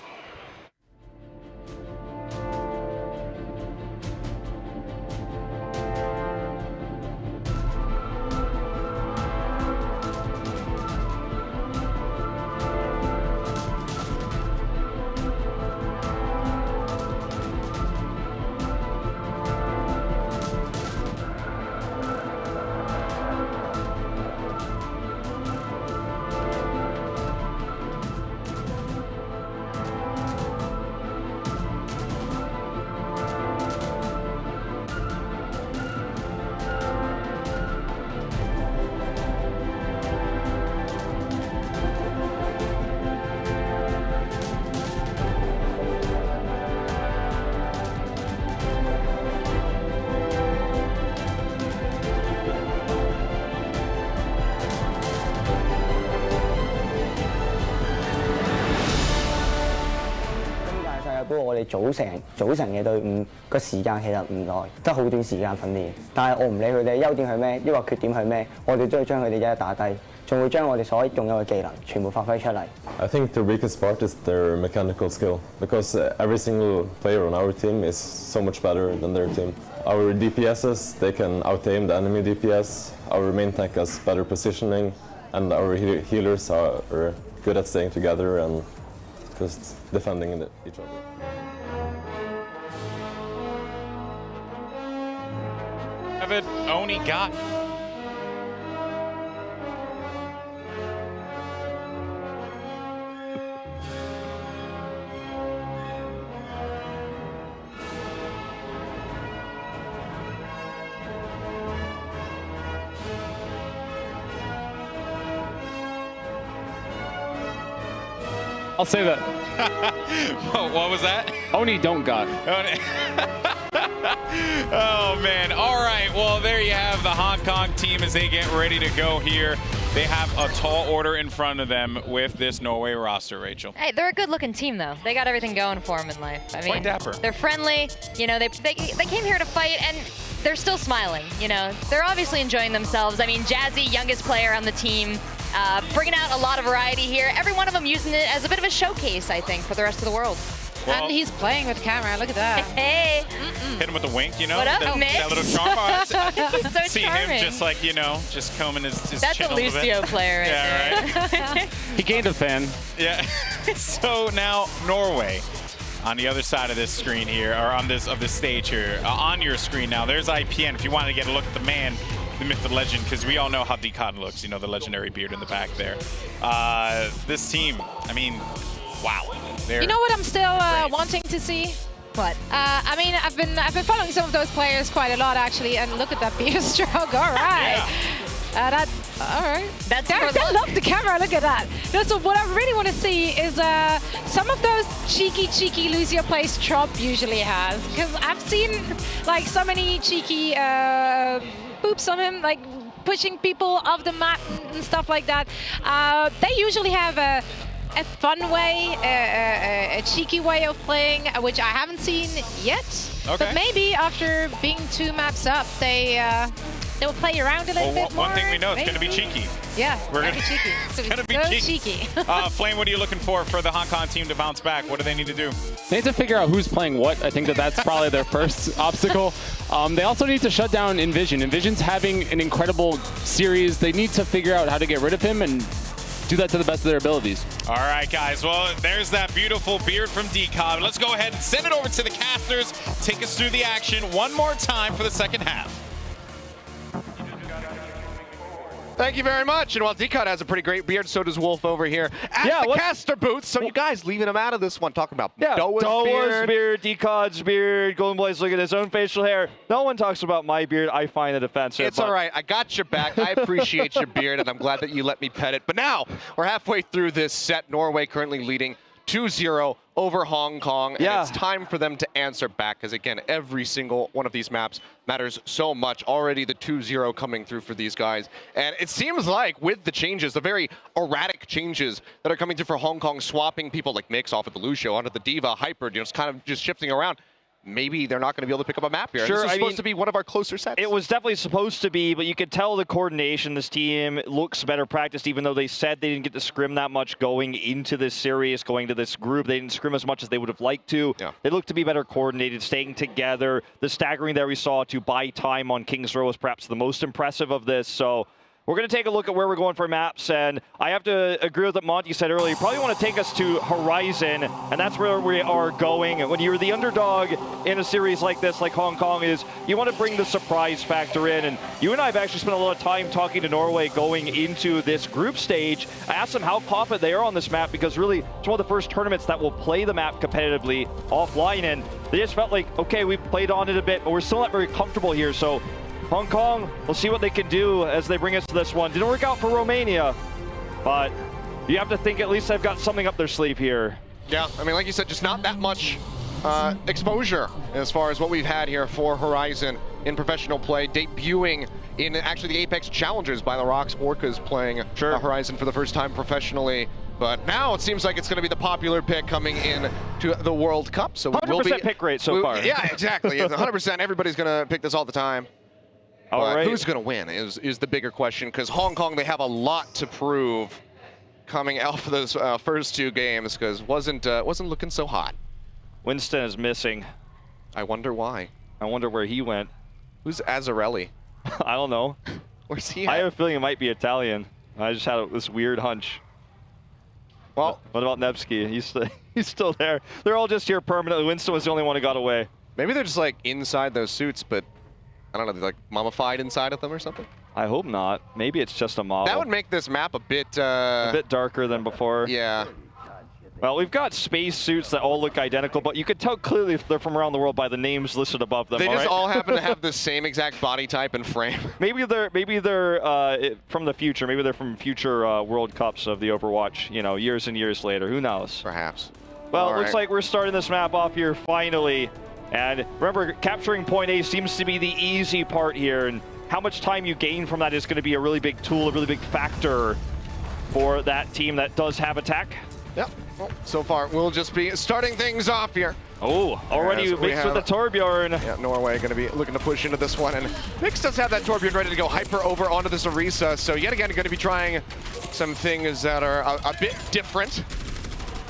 我哋組成嘅隊伍個時間其實唔耐，得好短時間訓練。但係我唔理佢哋優點係咩，抑或缺點係咩，我哋都要將佢哋一一打低，仲會將我哋所擁有嘅技能全部發揮出嚟。I think the weakest part is their mechanical skill, because every single player on our team is so much better than their team. Our DPSs, they can out-aim the enemy DPS. Our main tank has better positioning, and our healers are good at staying together and just defending each other. David Oni got? I'll say that. What was that? Oni don't got. Oh, man. All right. Well, there you have the Hong Kong team as they get ready to go here. They have a tall order in front of them with this Norway roster, Rachel. Hey, they're a good-looking team, though. They got everything going for them in life. I mean, Quite dapper. They're friendly. You know, they came here to fight, and they're still smiling. You know, they're obviously enjoying themselves. I mean, Jazzy, youngest player on the team, bringing out a lot of variety here. Every one of them using it as a bit of a showcase, I think, for the rest of the world. Well, and he's playing with the camera. Look at that. Hey. Hit him with the wink, you know? What up, Mitch? That little charm. He's so See charming. him just like, you know, just combing his That's chin a a little bit. Lucio player right Yeah, there. right? He gained a fan. Yeah. So now Norway on the other side of this screen here, or on this stage here, on your screen now. There's IPN. If you want to get a look at the man, the myth, the legend, because we all know how Decon looks. You know, the legendary beard in the back there. This team, I mean, wow. You know what I'm still wanting to see? What? I mean, I've been following some of those players quite a lot actually, and look at that beer stroke. All right. Yeah. All right. That's they love the camera. Look at that. No, so what I really want to see is some of those cheeky Lucio plays Trump usually has, because I've seen like so many cheeky boops on him, like pushing people off the mat and stuff like that. They usually have a fun way, a cheeky way of playing, which I haven't seen yet. Okay. But maybe after being 2 maps up, they'll play around a little bit more. One thing we know, it's maybe. going to be cheeky. Yeah, We're gonna be cheeky. It's going to be cheeky. Flame, what are you looking for the Hong Kong team to bounce back? What do they need to do? They need to figure out who's playing what. I think that's probably their first obstacle. They also need to shut down Envision. Envision's having an incredible series. They need to figure out how to get rid of him and do that to the best of their abilities. All right, guys. Well, there's that beautiful beard from Decon. Let's go ahead and send it over to the casters. Take us through the action one more time for the second half. Thank you very much. And while Decon has a pretty great beard, so does Wolf over here at the caster booth. So you guys leaving him out of this one, talking about Doa's beard. Decon's beard, Golden Blaze looking at his own facial hair. No one talks about my beard. I find it offensive. It's all right. I got your back. I appreciate your beard, and I'm glad that you let me pet it. But now we're halfway through this set. Norway currently leading 2-0 over Hong Kong. And it's time for them to answer back, because again, every single one of these maps matters so much. Already the 2-0 coming through for these guys. And it seems like with the changes, the very erratic changes that are coming through for Hong Kong, swapping people like Mix off of the Lucio onto the Diva, Hyper, you know, it's kind of just shifting around. Maybe they're not going to be able to pick up a map here. Sure, this is supposed to be one of our closer sets. It was definitely supposed to be, but you could tell the coordination. This team looks better practiced, even though they said they didn't get to scrim that much going into this series, going to this group. They didn't scrim as much as they would have liked to. Yeah. They looked to be better coordinated, staying together. The staggering that we saw to buy time on King's Row was perhaps the most impressive of this. So we're going to take a look at where we're going for maps, and I have to agree with what Monty said earlier. You probably want to take us to Horizon, and that's where we are going. When you're the underdog in a series like this, like Hong Kong is, you want to bring the surprise factor in, and you and I have actually spent a lot of time talking to Norway going into this group stage. I asked them how confident they are on this map, because really it's one of the first tournaments that will play the map competitively offline, and they just felt like, okay, we've played on it a bit, but we're still not very comfortable here. So Hong Kong, we'll see what they can do as they bring us to this one. Didn't work out for Romania, but you have to think at least they've got something up their sleeve here. Yeah, I mean, like you said, just not that much exposure as far as what we've had here for Horizon in professional play, debuting in actually the Apex Challengers by the Rocks. Orcas playing Horizon for the first time professionally. But now it seems like it's going to be the popular pick coming in to the World Cup. So 100% pick rate so far. Yeah, exactly. It's 100%. Everybody's going to pick this all the time. All right. Who's going to win is the bigger question, because Hong Kong, they have a lot to prove coming out for those first 2 games, because wasn't looking so hot. Winston is missing. I wonder why. I wonder where he went. Who's Azzarelli? I don't know. Where's he I at? have a feeling it might be Italian. I just had this weird hunch. Well, what about Nevsky? He's still there. They're all just here permanently. Winston was the only one who got away. Maybe they're just like inside those suits, but I don't know, like mummified inside of them or something? I hope not. Maybe it's just a model. That would make this map a bit darker than before. Yeah. Well, we've got space suits that all look identical, but you could tell clearly if they're from around the world by the names listed above them. They just all happen to have the same exact body type and frame. Maybe they're from the future. Maybe they're from future World Cups of the Overwatch, you know, years and years later. Who knows? Perhaps. Well, all it looks right. like we're starting this map off here finally. And remember, capturing point A seems to be the easy part here. And how much time you gain from that is going to be a really big tool, a really big factor for that team that does have attack. Yep. Well, so far, we'll just be starting things off here. Oh, already mixed with the Torbjorn. Yeah, Norway going to be looking to push into this one. And Mix does have that Torbjorn ready to go hyper over onto this Orisa. So yet again, going to be trying some things that are a bit different.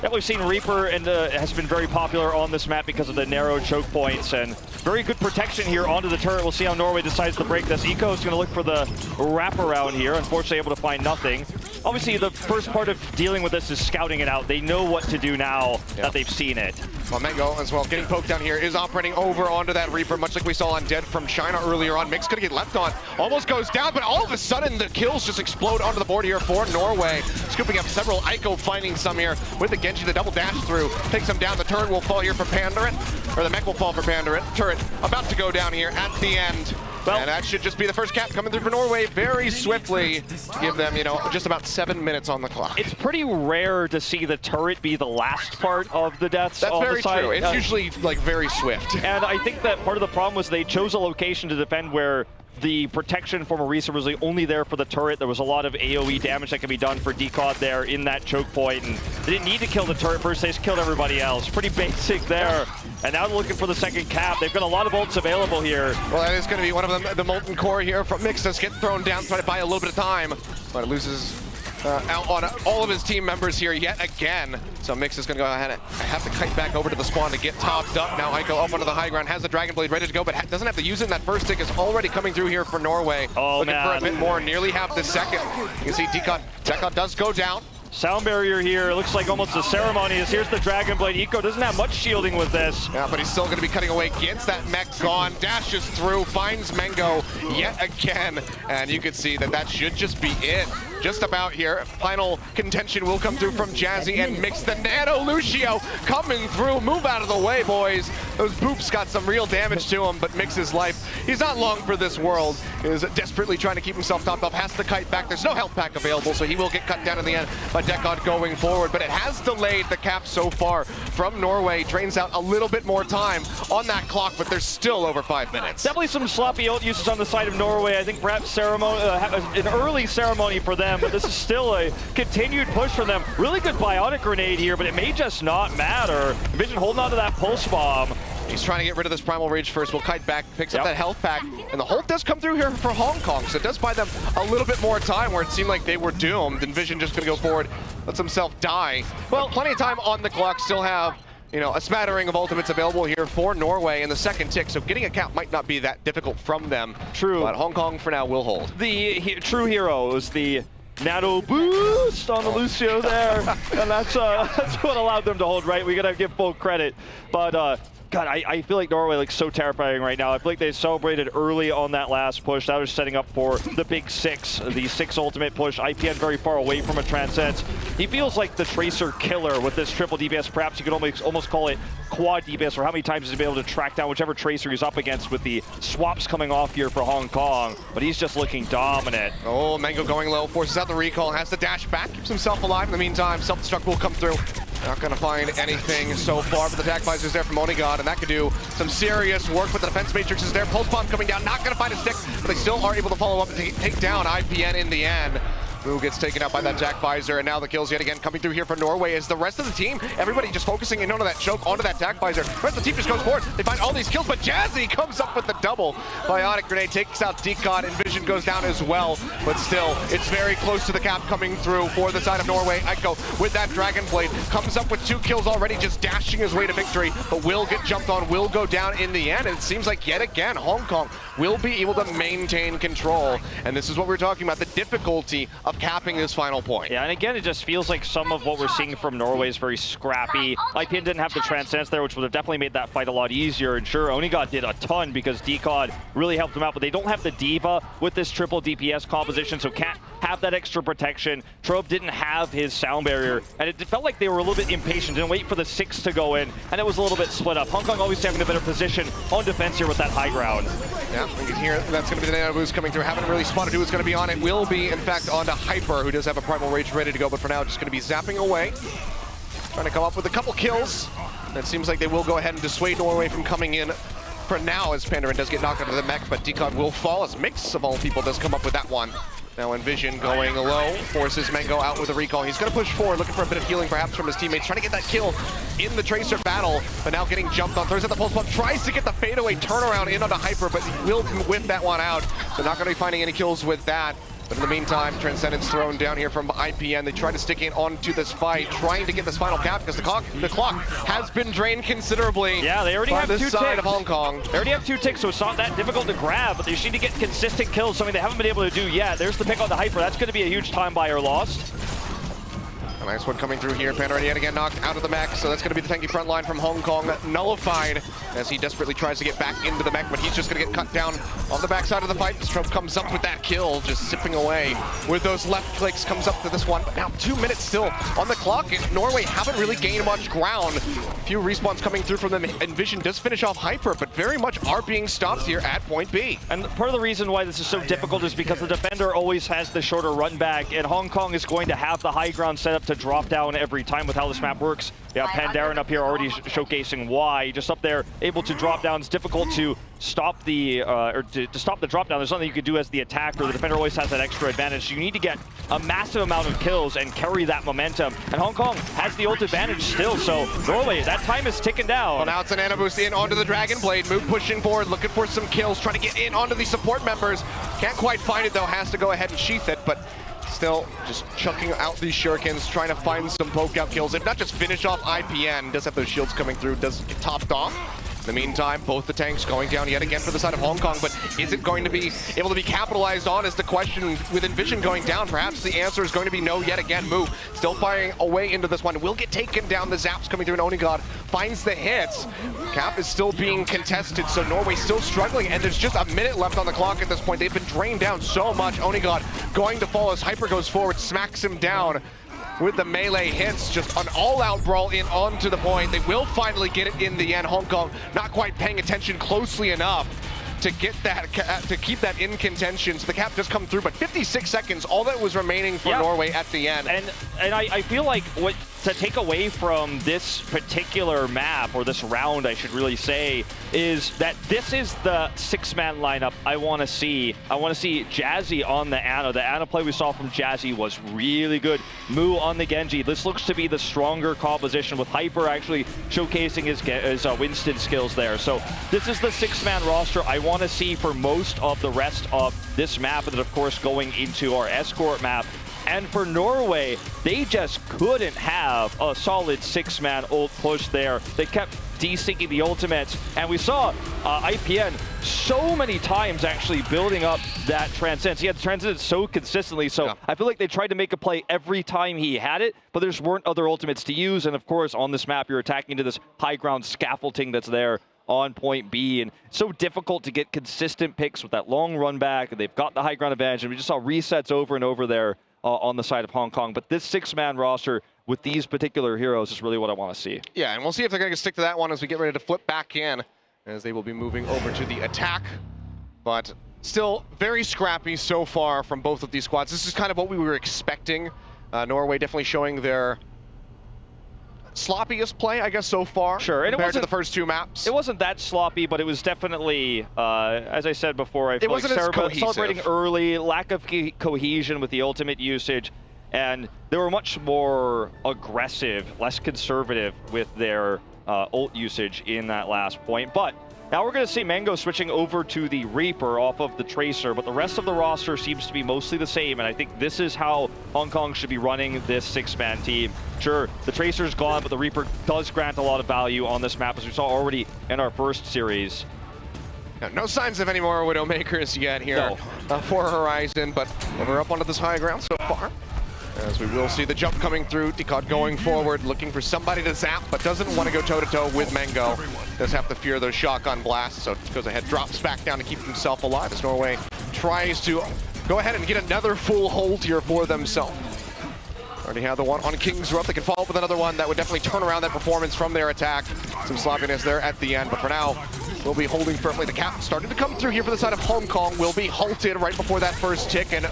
Yeah, we've seen Reaper and has been very popular on this map because of the narrow choke points and very good protection here onto the turret. We'll see how Norway decides to break this. Eco is going to look for the wraparound here. Unfortunately, able to find nothing. Obviously, the first part of dealing with this is scouting it out. They know what to do now that they've seen it. Well, Mango as well, getting poked down here, is operating over onto that Reaper, much like we saw on Dead from China earlier on. Mix gonna get left on, almost goes down, but all of a sudden the kills just explode onto the board here for Norway. Scooping up several, Ico finding some here with the Genji, the double dash through, takes him down. The turret will fall here for Pandarin, or the mech will fall for Pandarin. Turret about to go down here at the end. Well, and that should just be the first cap coming through for Norway very swiftly. Give them, you know, just about 7 minutes on the clock. It's pretty rare to see the turret be the last part of the deaths. That's on very the side. true. It's usually like very swift. And I think that part of the problem was they chose a location to defend where the protection from Orisa was only there for the turret. There was a lot of AoE damage that can be done for Decod there in that choke point, and they didn't need to kill the turret first, they just killed everybody else. Pretty basic there. And now they're looking for the second cap. They've got a lot of ults available here. Well, that is going to be one of them. The Molten Core here from Mix does get thrown down, trying to buy a little bit of time, but it loses out on all of his team members here yet again. So Mix is going to go ahead and have to kite back over to the spawn to get topped up. Now Ico up onto the high ground, has the Dragon Blade ready to go, but doesn't have to use it. And that first stick is already coming through here for Norway. Oh, looking man. for a bit more, nearly half the second. You can see Decod does go down. Sound barrier here. It looks like almost a ceremony. As here's the Dragon Blade. Eco doesn't have much shielding with this. Yeah, but he's still going to be cutting away. Gets that mech gone. Dashes through. Finds Mango yet again. And you can see that should just be it. Just about here. Final contention will come through from Jazzy and Mix. The Nano Lucio coming through. Move out of the way, boys. Those boops got some real damage to him, but Mix's life, he's not long for this world. He is desperately trying to keep himself topped up. Has to kite back. There's no health pack available, so he will get cut down in the end by Decod going forward. But it has delayed the cap so far from Norway. Drains out a little bit more time on that clock, but there's still over 5 minutes. Definitely some sloppy ult uses on the side of Norway. I think perhaps ceremony, an early ceremony for them, but this is still a continued push for them. Really good biotic grenade here, but it may just not matter. Vision holding on to that pulse bomb. He's trying to get rid of this Primal Rage first. Will kite back, picks up that health pack, and the hold does come through here for Hong Kong, so it does buy them a little bit more time where it seemed like they were doomed, and Vision just gonna go forward, lets himself die. Well, plenty of time on the clock, still have, you know, a smattering of ultimates available here for Norway in the second tick, so getting a cap might not be that difficult from them. True. But Hong Kong for now will hold. The true hero is the Nano boost on the Lucio there, and that's what allowed them to hold, right? We gotta give full credit, but God, I feel like Norway looks so terrifying right now. I feel like they celebrated early on that last push. That was setting up for the big six, the 6 ultimate push. IPN very far away from a Transcends. He feels like the Tracer killer with this triple DPS. Perhaps you could almost call it quad DPS, or how many times he's been able to track down whichever Tracer he's up against with the swaps coming off here for Hong Kong. But he's just looking dominant. Oh, Mango going low, forces out the recall, has the dash back, keeps himself alive. In the meantime, self-destruct will come through. Not gonna find anything so far, but the attack visor's there from Onigod, and that could do some serious work. But the defense matrix is there. Pulse bomb coming down, not gonna find a stick, but they still are able to follow up and take down IPN in the end. Moo gets taken out by that Jack Visor, and now the kills yet again coming through here for Norway as the rest of the team, everybody just focusing in onto that choke, onto that Jack Visor. The rest of the team just goes forward. They find all these kills, but Jazzy comes up with the double. Biotic Grenade takes out Decod, and Vision goes down as well. But still, it's very close to the cap coming through for the side of Norway. Ico with that Dragon Blade comes up with 2 kills already, just dashing his way to victory, but will get jumped on, will go down in the end. And it seems like yet again, Hong Kong will be able to maintain control. And this is what we're talking about, the difficulty of of capping this final point. Yeah, and again, it just feels like some of what we're seeing from Norway is very scrappy. IPN didn't have the Transcendence there, which would have definitely made that fight a lot easier. And sure, Onigod did a ton because Decod really helped them out, but they don't have the Diva with this triple DPS composition, so can't have that extra protection. Trobe didn't have his sound barrier, and it felt like they were a little bit impatient, didn't wait for the 6 to go in, and it was a little bit split up. Hong Kong always having a better position on defense here with that high ground. Yeah, we can hear that's going to be the nano boost coming through. Haven't really spotted who is going to be on it. Will be, in fact, onto Hyper, who does have a Primal Rage ready to go, but for now, just going to be zapping away. Trying to come up with a couple kills. And it seems like they will go ahead and dissuade Norway from coming in for now, as Pandaren does get knocked out of the mech, but Decod will fall as Mix, of all people, does come up with that one. Now Envision going low, forces Mango out with a recall. He's going to push forward, looking for a bit of healing perhaps from his teammates, trying to get that kill in the Tracer battle, but now getting jumped on. Throws at the pulse bomb, tries to get the fadeaway turnaround in onto Hyper, but he will whip that one out. So not going to be finding any kills with that. But in the meantime, Transcendence thrown down here from IPN. They try to stick in onto this fight, trying to get this final cap because the clock has been drained considerably. Yeah, they already have this 2 side ticks. of Hong Kong. They already have 2 ticks, so it's not that difficult to grab, but they just need to get consistent kills, something they haven't been able to do yet. There's the pick on the Hyper. That's going to be a huge time buyer lost. A nice one coming through here. Pandaren yet again knocked out of the mech, so that's going to be the tanky front line from Hong Kong nullified as he desperately tries to get back into the mech, but he's just going to get cut down on the backside of the fight. Strobe comes up with that kill, just zipping away with those left clicks, comes up to this one, but now 2 minutes still on the clock, and Norway haven't really gained much ground. A few respawns coming through from them. Envision does finish off Hyper, but very much are being stopped here at point B. And part of the reason why this is so difficult is because the defender always has the shorter run back, and Hong Kong is going to have the high ground set up to drop down every time with how this map works. Yeah, Pandaren up here already showcasing why. Just up there, able to drop down. It's difficult to stop the to stop the drop down. There's nothing you can do as the attacker. The defender always has that extra advantage. So you need to get a massive amount of kills and carry that momentum. And Hong Kong has the ult advantage still. So Norway, that time is ticking down. Well, now it's an nano boost in onto the Dragon Blade. Moog pushing forward, looking for some kills, trying to get in onto the support members. Can't quite find it though. Has to go ahead and sheath it, but still just chucking out these shurikens, trying to find some poke out kills. If not, just finish off IPN. Does have those shields coming through, does get topped off. In the meantime, both the tanks going down yet again for the side of Hong Kong, but is it going to be able to be capitalized on is the question. With Envision going down, perhaps the answer is going to be no yet again. Moo still firing away into this one. Will get taken down. The zaps coming through, and Onigod finds the hits. Cap is still being contested, so Norway still struggling, and there's just a minute left on the clock at this point. They've been drained down so much. Onigod going to fall as Hyper goes forward, smacks him down with the melee hits. Just an all-out brawl in onto the point. They will finally get it in the end. Hong Kong not quite paying attention closely enough to get that, to keep that in contention. So the cap does come through, but 56 seconds, all that was remaining for Norway at the end. And I feel like what to take away from this particular map, or this round I should really say, is that this is the 6-man lineup I want to see. I want to see Jazzy on the Ana. The Ana play we saw from Jazzy was really good. Moo on the Genji. This looks to be the stronger composition, with Hyper actually showcasing his Winston skills there. So this is the 6-man roster I want to see for most of the rest of this map, and then of course going into our escort map. And for Norway, they just couldn't have a solid 6-man ult push there. They kept desyncing the ultimates, and we saw IPN so many times actually building up that Transcendence. He had Transcendence so consistently, so I feel like they tried to make a play every time he had it, but there just weren't other ultimates to use. And of course, on this map, you're attacking into this high ground scaffolding that's there on point B, and it's so difficult to get consistent picks with that long run back, and they've got the high ground advantage, and we just saw resets over and over there on the side of Hong Kong. But this 6-man roster with these particular heroes is really what I want to see. Yeah, and we'll see if they're going to stick to that one as we get ready to flip back in, as they will be moving over to the attack. But still very scrappy so far from both of these squads. This is kind of what we were expecting. Norway definitely showing their sloppiest play, I guess, so far. Sure, and compared to the first 2 maps. It wasn't that sloppy, but it was definitely, as I said before, I feel like celebrating early, lack of cohesion with the ultimate usage, and they were much more aggressive, less conservative with their ult usage in that last point. But now we're going to see Mango switching over to the Reaper off of the Tracer, but the rest of the roster seems to be mostly the same, and I think this is how Hong Kong should be running this 6-man team. Sure, the Tracer's gone, but the Reaper does grant a lot of value on this map, as we saw already in our first series. No signs of any more Widowmakers yet here for Horizon, but never up onto this high ground so far. As we will see the jump coming through, Decod going forward, looking for somebody to zap, but doesn't want to go toe-to-toe with Mango. Does have to fear those shotgun blasts, so goes ahead, drops back down to keep himself alive as Norway tries to go ahead and get another full hold here for themselves. Already have the one on King's Row. They can follow up with another one that would definitely turn around that performance from their attack. Some sloppiness there at the end, but for now, we'll be holding firmly. The cap starting to come through here for the side of Hong Kong. Will be halted right before that first tick and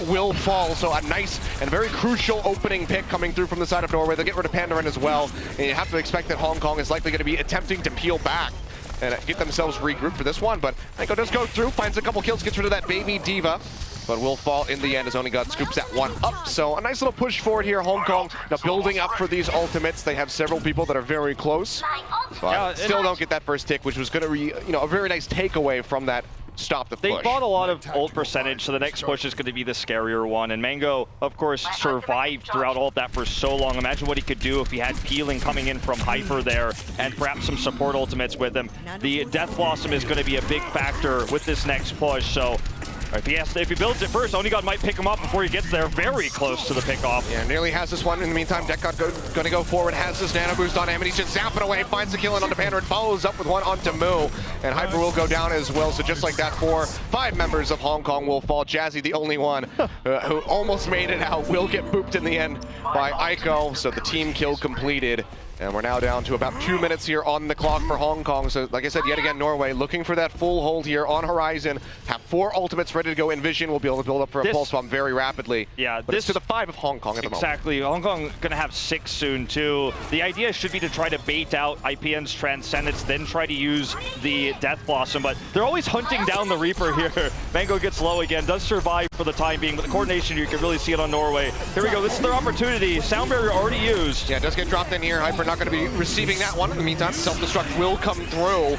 will fall. So a nice and very crucial opening pick coming through from the side of Norway. They'll get rid of Pandaren as well. And you have to expect that Hong Kong is likely going to be attempting to peel back and get themselves regrouped for this one. But Mango does go through, finds a couple kills, gets rid of that baby diva, but will fall in the end as Onigod scoops that one up. So a nice little push forward here. Hong Kong now building up for these ultimates. They have several people that are very close, but still don't get that first tick, which was going to be, a very nice takeaway from that stop the push. They bought a lot of ult percentage, so the next push is going to be the scarier one. And Mango, of course, survived throughout all of that for so long. Imagine what he could do if he had peeling coming in from Hyper there and perhaps some support ultimates with him. The Death Blossom is going to be a big factor with this next push, so if he builds it first, Onigod might pick him up before he gets there. Very close to the pickoff. Yeah, nearly has this one. In the meantime, Decod going to go forward, has this nano boost on him, and he's just zapping away, finds the kill in onto Pandaren, follows up with one onto Moo, and Hyper will go down as well. So just like that, 5 members of Hong Kong will fall. Jazzy, the only one who almost made it out, will get booped in the end by Aiko. So the team kill completed. And we're now down to about 2 minutes here on the clock for Hong Kong. So like I said, yet again, Norway looking for that full hold here on Horizon. Have 4 ultimates ready to go. Envision will be able to build up for a pulse bomb very rapidly. Yeah, but it's to the 5 of Hong Kong at the moment. Exactly. Hong Kong gonna have 6 soon too. The idea should be to try to bait out IPN's Transcendence, then try to use the Death Blossom, but they're always hunting down the Reaper here. Mango gets low again, does survive for the time being, but the coordination, you can really see it on Norway. Here we go, this is their opportunity. Sound barrier already used. Yeah, it does get dropped in here. Hyper not gonna be receiving that one. In the meantime, self-destruct will come through.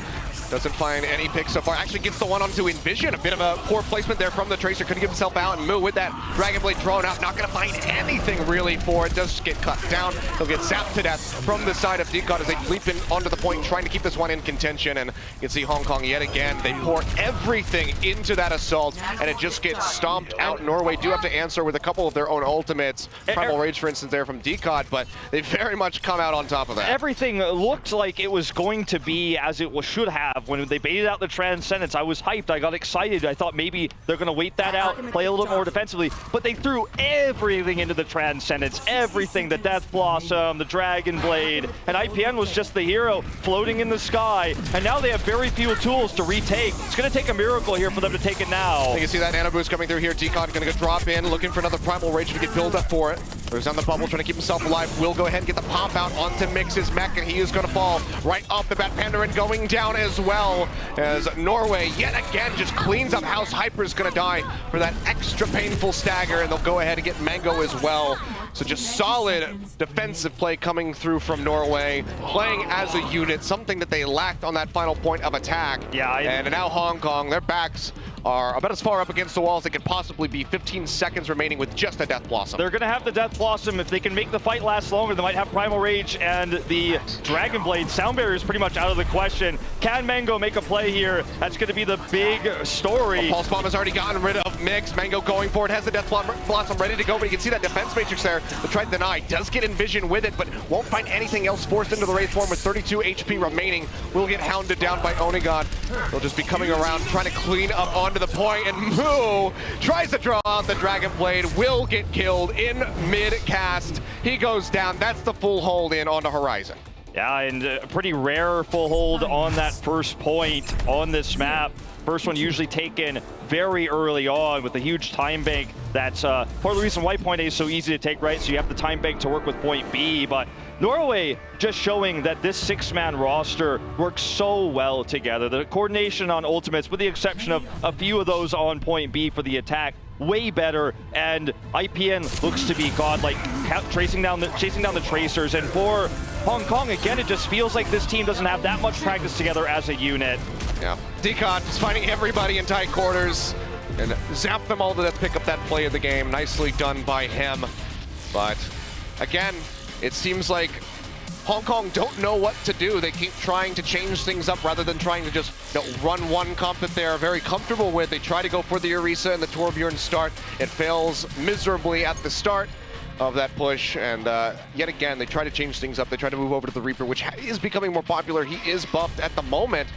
Doesn't find any picks so far. Actually gets the one onto Envision. A bit of a poor placement there from the Tracer. Couldn't get himself out, and Moo with that Dragon Blade thrown out. Not going to find anything really for it. Does get cut down. He'll get zapped to death from the side of Decod as they leap in onto the point, trying to keep this one in contention. And you can see Hong Kong yet again. They pour everything into that assault, and it just gets stomped out. Norway do have to answer with a couple of their own ultimates. Primal Rage, for instance, there from Decod, but they very much come out on top of that. Everything looked like it was going to be as it should have. When they baited out the Transcendence, I was hyped. I got excited. I thought maybe they're going to wait that out, play a little bit more defensively, but they threw everything into the Transcendence. Everything, the Death Blossom, the Dragon Blade, and IPN was just the hero floating in the sky, and now they have very few tools to retake. It's going to take a miracle here for them to take it now. You can see that nano boost coming through here. Decod going to go drop in, looking for another Primal Rage to get build up for it. There's on the bubble, trying to keep himself alive. Will go ahead and get the pop out onto Mix's mech, and he is going to fall right off the bat. Pandaren going down as well, as Norway yet again just cleans up house. Hyper's going to die for that extra painful stagger, and they'll go ahead and get Mango as well. So just solid defensive play coming through from Norway, playing as a unit, something that they lacked on that final point of attack. Yeah, and now Hong Kong, their backs are about as far up against the wall as they could possibly be. 15 seconds remaining with just a Death Blossom. They're going to have the Death Blossom. If they can make the fight last longer, they might have Primal Rage and the Dragon Blade. Sound barrier is pretty much out of the question. Can Mango make a play here? That's going to be the big story. Pulse Bomb has already gotten rid of Mix. Mango going for it, has the Death Blossom ready to go, but you can see that defense matrix there. They tried to deny, does get Envision with it, but won't find anything else forced into the Wraith form with 32 HP remaining. Will get hounded down by Onigod. They'll just be coming around, trying to clean up onto the point, and Moo tries to draw out the Dragon Blade, will get killed in mid-cast. He goes down. That's the full hold in onto Horizon. Yeah, and a pretty rare full hold on that first point on this map. First one usually taken very early on with a huge time bank. That's part of the reason why point A is so easy to take, right? So you have the time bank to work with point B, but Norway just showing that this 6-man roster works so well together. The coordination on ultimates, with the exception of a few of those on point B for the attack, way better, and IPN looks to be godlike, chasing down the Tracers. And for Hong Kong, again, it just feels like this team doesn't have that much practice together as a unit. Yeah, Decod just finding everybody in tight quarters and zap them all to death, pick up that play of the game. Nicely done by him. But again, it seems like Hong Kong don't know what to do. They keep trying to change things up rather than trying to just run one comp that they're very comfortable with. They try to go for the Orisa and the Torbjorn start. It fails miserably at the start of that push, and yet again, they try to change things up. They try to move over to the Reaper, which is becoming more popular. He is buffed at the moment,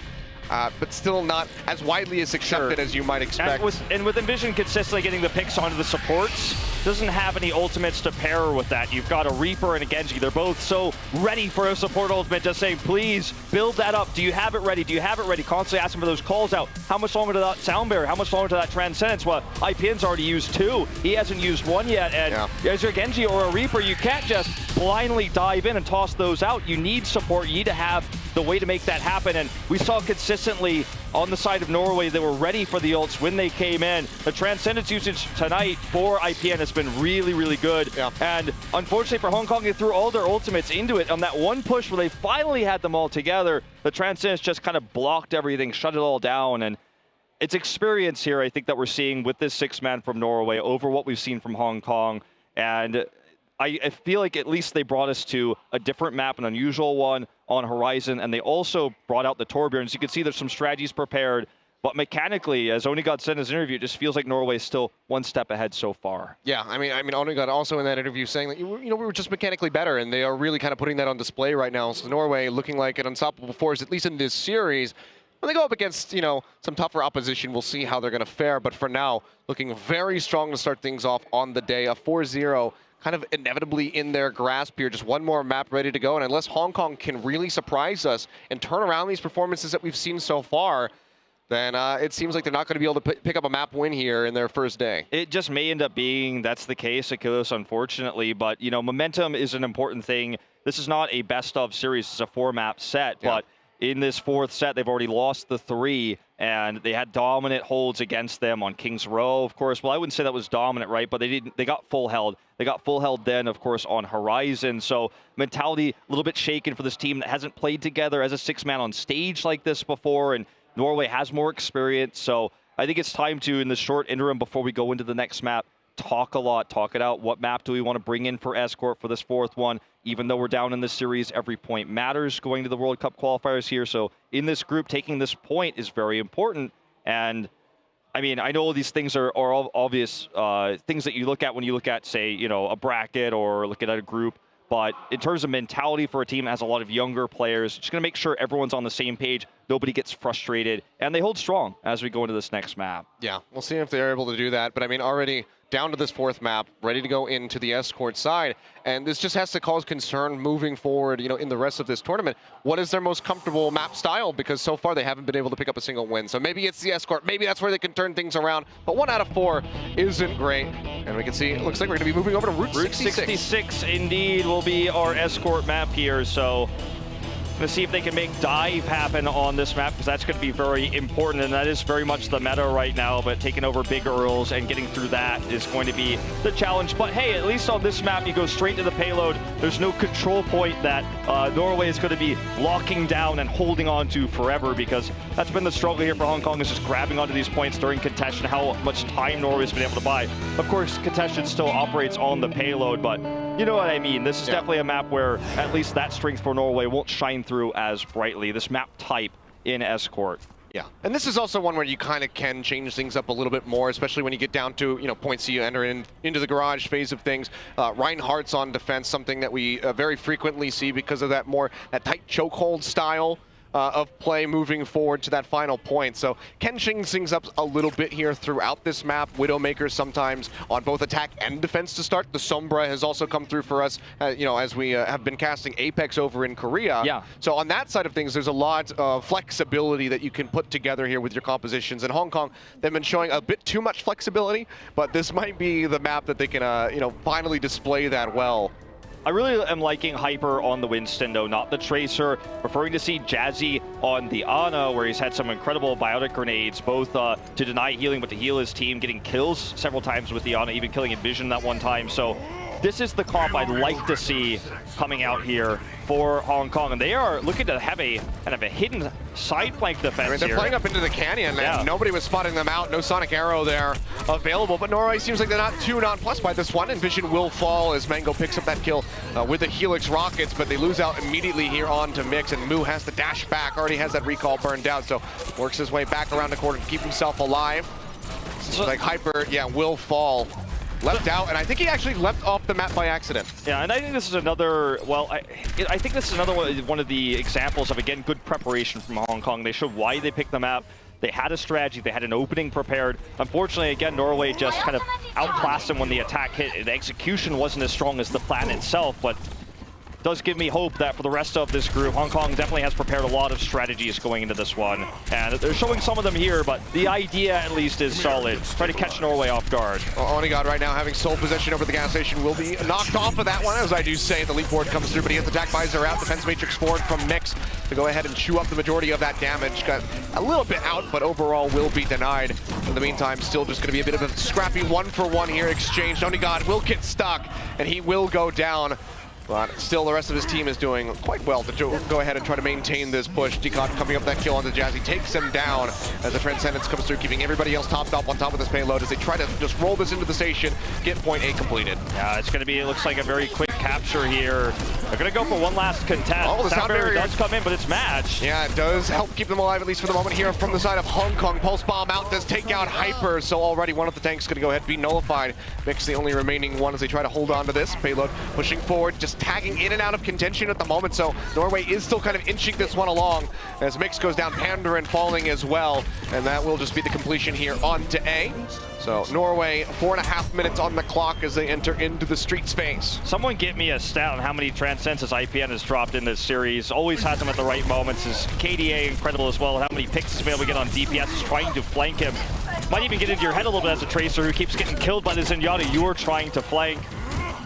but still not as widely as accepted as you might expect. And with Envision consistently getting the picks onto the supports, doesn't have any ultimates to pair with that. You've got a Reaper and a Genji. They're both so ready for a support ultimate, just saying, please build that up. Do you have it ready? Do you have it ready? Constantly asking for those calls out. How much longer to that Sound Barrier? How much longer to that Transcendence? Well, IPN's already used 2. He hasn't used 1 yet. And as your Genji or a Reaper, you can't just blindly dive in and toss those out. You need support. You need to have the way to make that happen. And we saw consistently on the side of Norway, they were ready for the ults when they came in. The Transcendence usage tonight for IPN has been really, really good. And unfortunately for Hong Kong, they threw all their ultimates into it. On that one push where they finally had them all together, the Transcendence just kind of blocked everything, shut it all down. And it's experience here, I think, that we're seeing with this 6-man from Norway over what we've seen from Hong Kong. And I feel like at least they brought us to a different map, an unusual one on Horizon, and they also brought out the Torbjorns. You can see there's some strategies prepared, but mechanically, as Onigod said in his interview, it just feels like Norway is still one step ahead so far. Yeah, I mean, Onigod also in that interview saying that we were just mechanically better, and they are really kind of putting that on display right now. So Norway looking like an unstoppable force, at least in this series. When they go up against, some tougher opposition, we'll see how they're going to fare. But for now, looking very strong to start things off on the day. A 4-0. Kind of inevitably in their grasp here. Just one more map ready to go. And unless Hong Kong can really surprise us and turn around these performances that we've seen so far, then it seems like they're not going to be able to pick up a map win here in their first day. It just may end up being that's the case, Achilles, unfortunately. But, momentum is an important thing. This is not a best-of series. It's a 4-map set. But in this 4th set, they've already lost the 3. And they had dominant holds against them on King's Row, of course. Well, I wouldn't say that was dominant, right? But they got full held. They got full held then, of course, on Horizon. So mentality a little bit shaken for this team that hasn't played together as a 6-man on stage like this before. And Norway has more experience. So I think it's time to, in the short interim before we go into the next map, talk it out. What map do we want to bring in for Escort for this 4th one? Even though we're down in this series, every point matters going to the World Cup qualifiers here. So in this group, taking this point is very important. And I mean, I know these things are all obvious things that you look at when you look at, say, a bracket or looking at a group. But in terms of mentality for a team that has a lot of younger players, just going to make sure everyone's on the same page, nobody gets frustrated, and they hold strong as we go into this next map. Yeah, we'll see if they're able to do that. But I mean, already down to this 4th map, ready to go into the Escort side. And this just has to cause concern moving forward, in the rest of this tournament. What is their most comfortable map style? Because so far they haven't been able to pick up a single win. So maybe it's the Escort. Maybe that's where they can turn things around. But 1 out of 4 isn't great. And we can see, it looks like we're going to be moving over to Route 66. Route 66 indeed will be our Escort map here. So going to see if they can make dive happen on this map, because that's going to be very important, and that is very much the meta right now. But taking over big Earls and getting through that is going to be the challenge. But hey, at least on this map, you go straight to the payload. There's no control point that Norway is going to be locking down and holding on to forever, because that's been the struggle here for Hong Kong, is just grabbing onto these points during contention, how much time Norway's been able to buy. Of course, contention still operates on the payload, but you know what I mean. This is definitely a map where at least that strength for Norway won't shine through as brightly, this map type in Escort. Yeah, and this is also one where you kind of can change things up a little bit more, especially when you get down to, points you enter into the garage phase of things. Reinhardt's on defense, something that we very frequently see because of that tight chokehold style of play moving forward to that final point. So can change things up a little bit here throughout this map. Widowmaker sometimes on both attack and defense to start. The Sombra has also come through for us, as we have been casting Apex over in Korea. Yeah. So on that side of things, there's a lot of flexibility that you can put together here with your compositions. In Hong Kong, they've been showing a bit too much flexibility, but this might be the map that they can, finally display that well. I really am liking Hyper on the Winston, though, not the Tracer. Preferring to see Jazzy on the Ana, where he's had some incredible biotic grenades, both to deny healing, but to heal his team, getting kills several times with the Ana, even killing Envision that one time. So this is the comp I'd like to see coming out here for Hong Kong, and they are looking to have a kind of a hidden side flank defense they're here. playing up into the canyon, and nobody was spotting them out. No Sonic Arrow there available, but Norway seems like they're not too nonplussed by this one. Envision will fall as Mango picks up that kill with the Helix rockets, but they lose out immediately here on to Mix, and Moo has to dash back, already has that recall burned out, so works his way back around the corner to keep himself alive. So, like Hyper, will fall. Left out, and I think he actually left off the map by accident. Yeah, and I think this is another, well, I think this is another one of the examples of, again, good preparation from Hong Kong. They showed why they picked the map. They had a strategy, they had an opening prepared. Unfortunately, again, Norway just kind of outclassed them when the attack hit. The execution wasn't as strong as the plan itself, but does give me hope that for the rest of this group, Hong Kong definitely has prepared a lot of strategies going into this one. And they're showing some of them here, but the idea at least is solid. Try to catch Norway off guard. Onigod right now having sole possession over the gas station will be knocked off of that one, as I do say. The leap board comes through, but he has the attack visor out. Defense matrix forward from Mix to go ahead and chew up the majority of that damage. Got a little bit out, but overall will be denied. In the meantime, still just going to be a bit of a scrappy 1-for-1 here exchange. Onigod will get stuck, and he will go down. But still, the rest of his team is doing quite well to go ahead and try to maintain this push. Decod coming up that kill onto Jazzy, takes him down as the Transcendence comes through, keeping everybody else topped up on top of this payload as they try to just roll this into the station, get point A completed. Yeah, it's going to be, it looks like a very quick capture here. They're going to go for one last contest. Oh, the sound barrier does come in, but it's matched. Yeah, it does help keep them alive, at least for the moment here from the side of Hong Kong. Pulse Bomb out, does take out Hyper, so already one of the tanks going to go ahead and be nullified. Mix the only remaining one as they try to hold on to this. Payload pushing forward, just tagging in and out of contention at the moment, so Norway is still kind of inching this one along as Mix goes down, Pandaren falling as well, and that will just be the completion here on to A. So Norway, 4.5 minutes on the clock as they enter into the street space. Someone get me a stat on how many Transcendence IPN has dropped in this series. Always has them at the right moments. His KDA incredible as well. How many picks he's been able to get on DPS is trying to flank him. Might even get into your head a little bit as a Tracer who keeps getting killed by the Zenyatta you're trying to flank.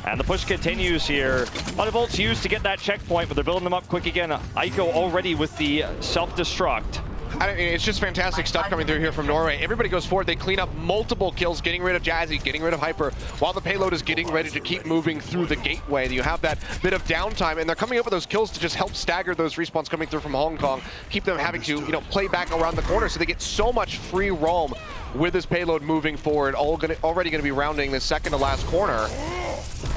And the push continues here. A lot of ults used to get that checkpoint, but they're building them up quick again. Aiko already with the self-destruct. I mean, it's just fantastic stuff coming through here from Norway. Everybody goes forward. They clean up multiple kills, getting rid of Jazzy, getting rid of Hyper, while the payload is getting ready to keep moving through the gateway. You have that bit of downtime, and they're coming up with those kills to just help stagger those respawns coming through from Hong Kong, keep them having to, play back around the corner, so they get so much free roam with this payload moving forward. Already going to be rounding the second to last corner.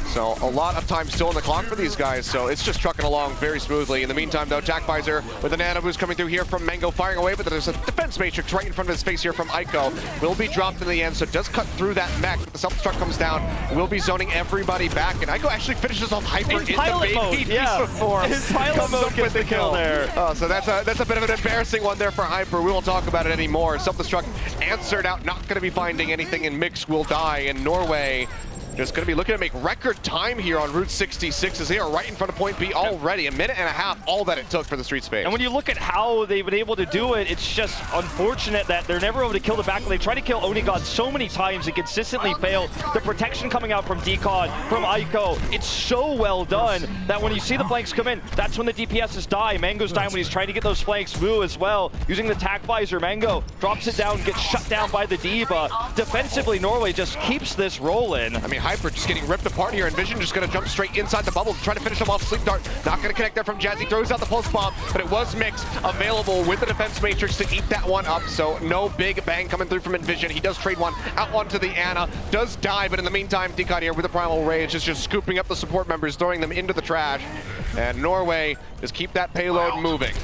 So a lot of time still in the clock for these guys, so it's just trucking along very smoothly. In the meantime, though, Jack Visor with a nano boost coming through here from Mango, firing away, but there's a defense matrix right in front of his face here from Aiko. Will be dropped in the end, so does cut through that mech. The self-destruct comes down, will be zoning everybody back, and Aiko actually finishes off Hyper in the baby before. His pilot mode gets the kill there. Oh, so that's a bit of an embarrassing one there for Hyper. We won't talk about it anymore. Self-destruct answered out, not going to be finding anything, and Mix will die, and Norway just going to be looking to make record time here on Route 66 as they are right in front of point B already. 1.5 minutes, all that it took for the street space. And when you look at how they've been able to do it, it's just unfortunate that they're never able to kill the back. They try to kill Onigod so many times and consistently fail. The protection coming out from Decod, from Aiko, it's so well done that when you see the flanks come in, that's when the DPSs die. Mango's dying when he's trying to get those flanks. Moo as well, using the attack visor. Mango drops it down, gets shut down by the D.Va. Defensively, Norway just keeps this rolling. I mean, Hyper just getting ripped apart here, and Vision just going to jump straight inside the bubble to try to finish him off. Sleep Dart not going to connect there from Jazzy, throws out the pulse bomb, but it was Mix available with the defense matrix to eat that one up, so no big bang coming through from Envision. He does trade one out onto the Ana, does die, but in the meantime, Decod here with the Primal Rage is just scooping up the support members, throwing them into the trash, and Norway just keep that payload moving.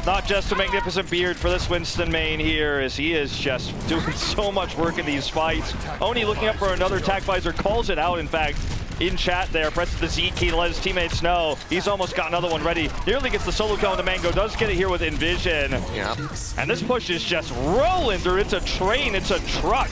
Not just a magnificent beard for this Winston main here, as he is just doing so much work in these fights. Oni looking up for another attack visor, calls it out, in fact, in chat there, presses the Z key to let his teammates know. He's almost got another one ready. Nearly gets the solo kill into Mango, does get it here with Envision. Yeah. And this push is just rolling through. It's a train, it's a truck.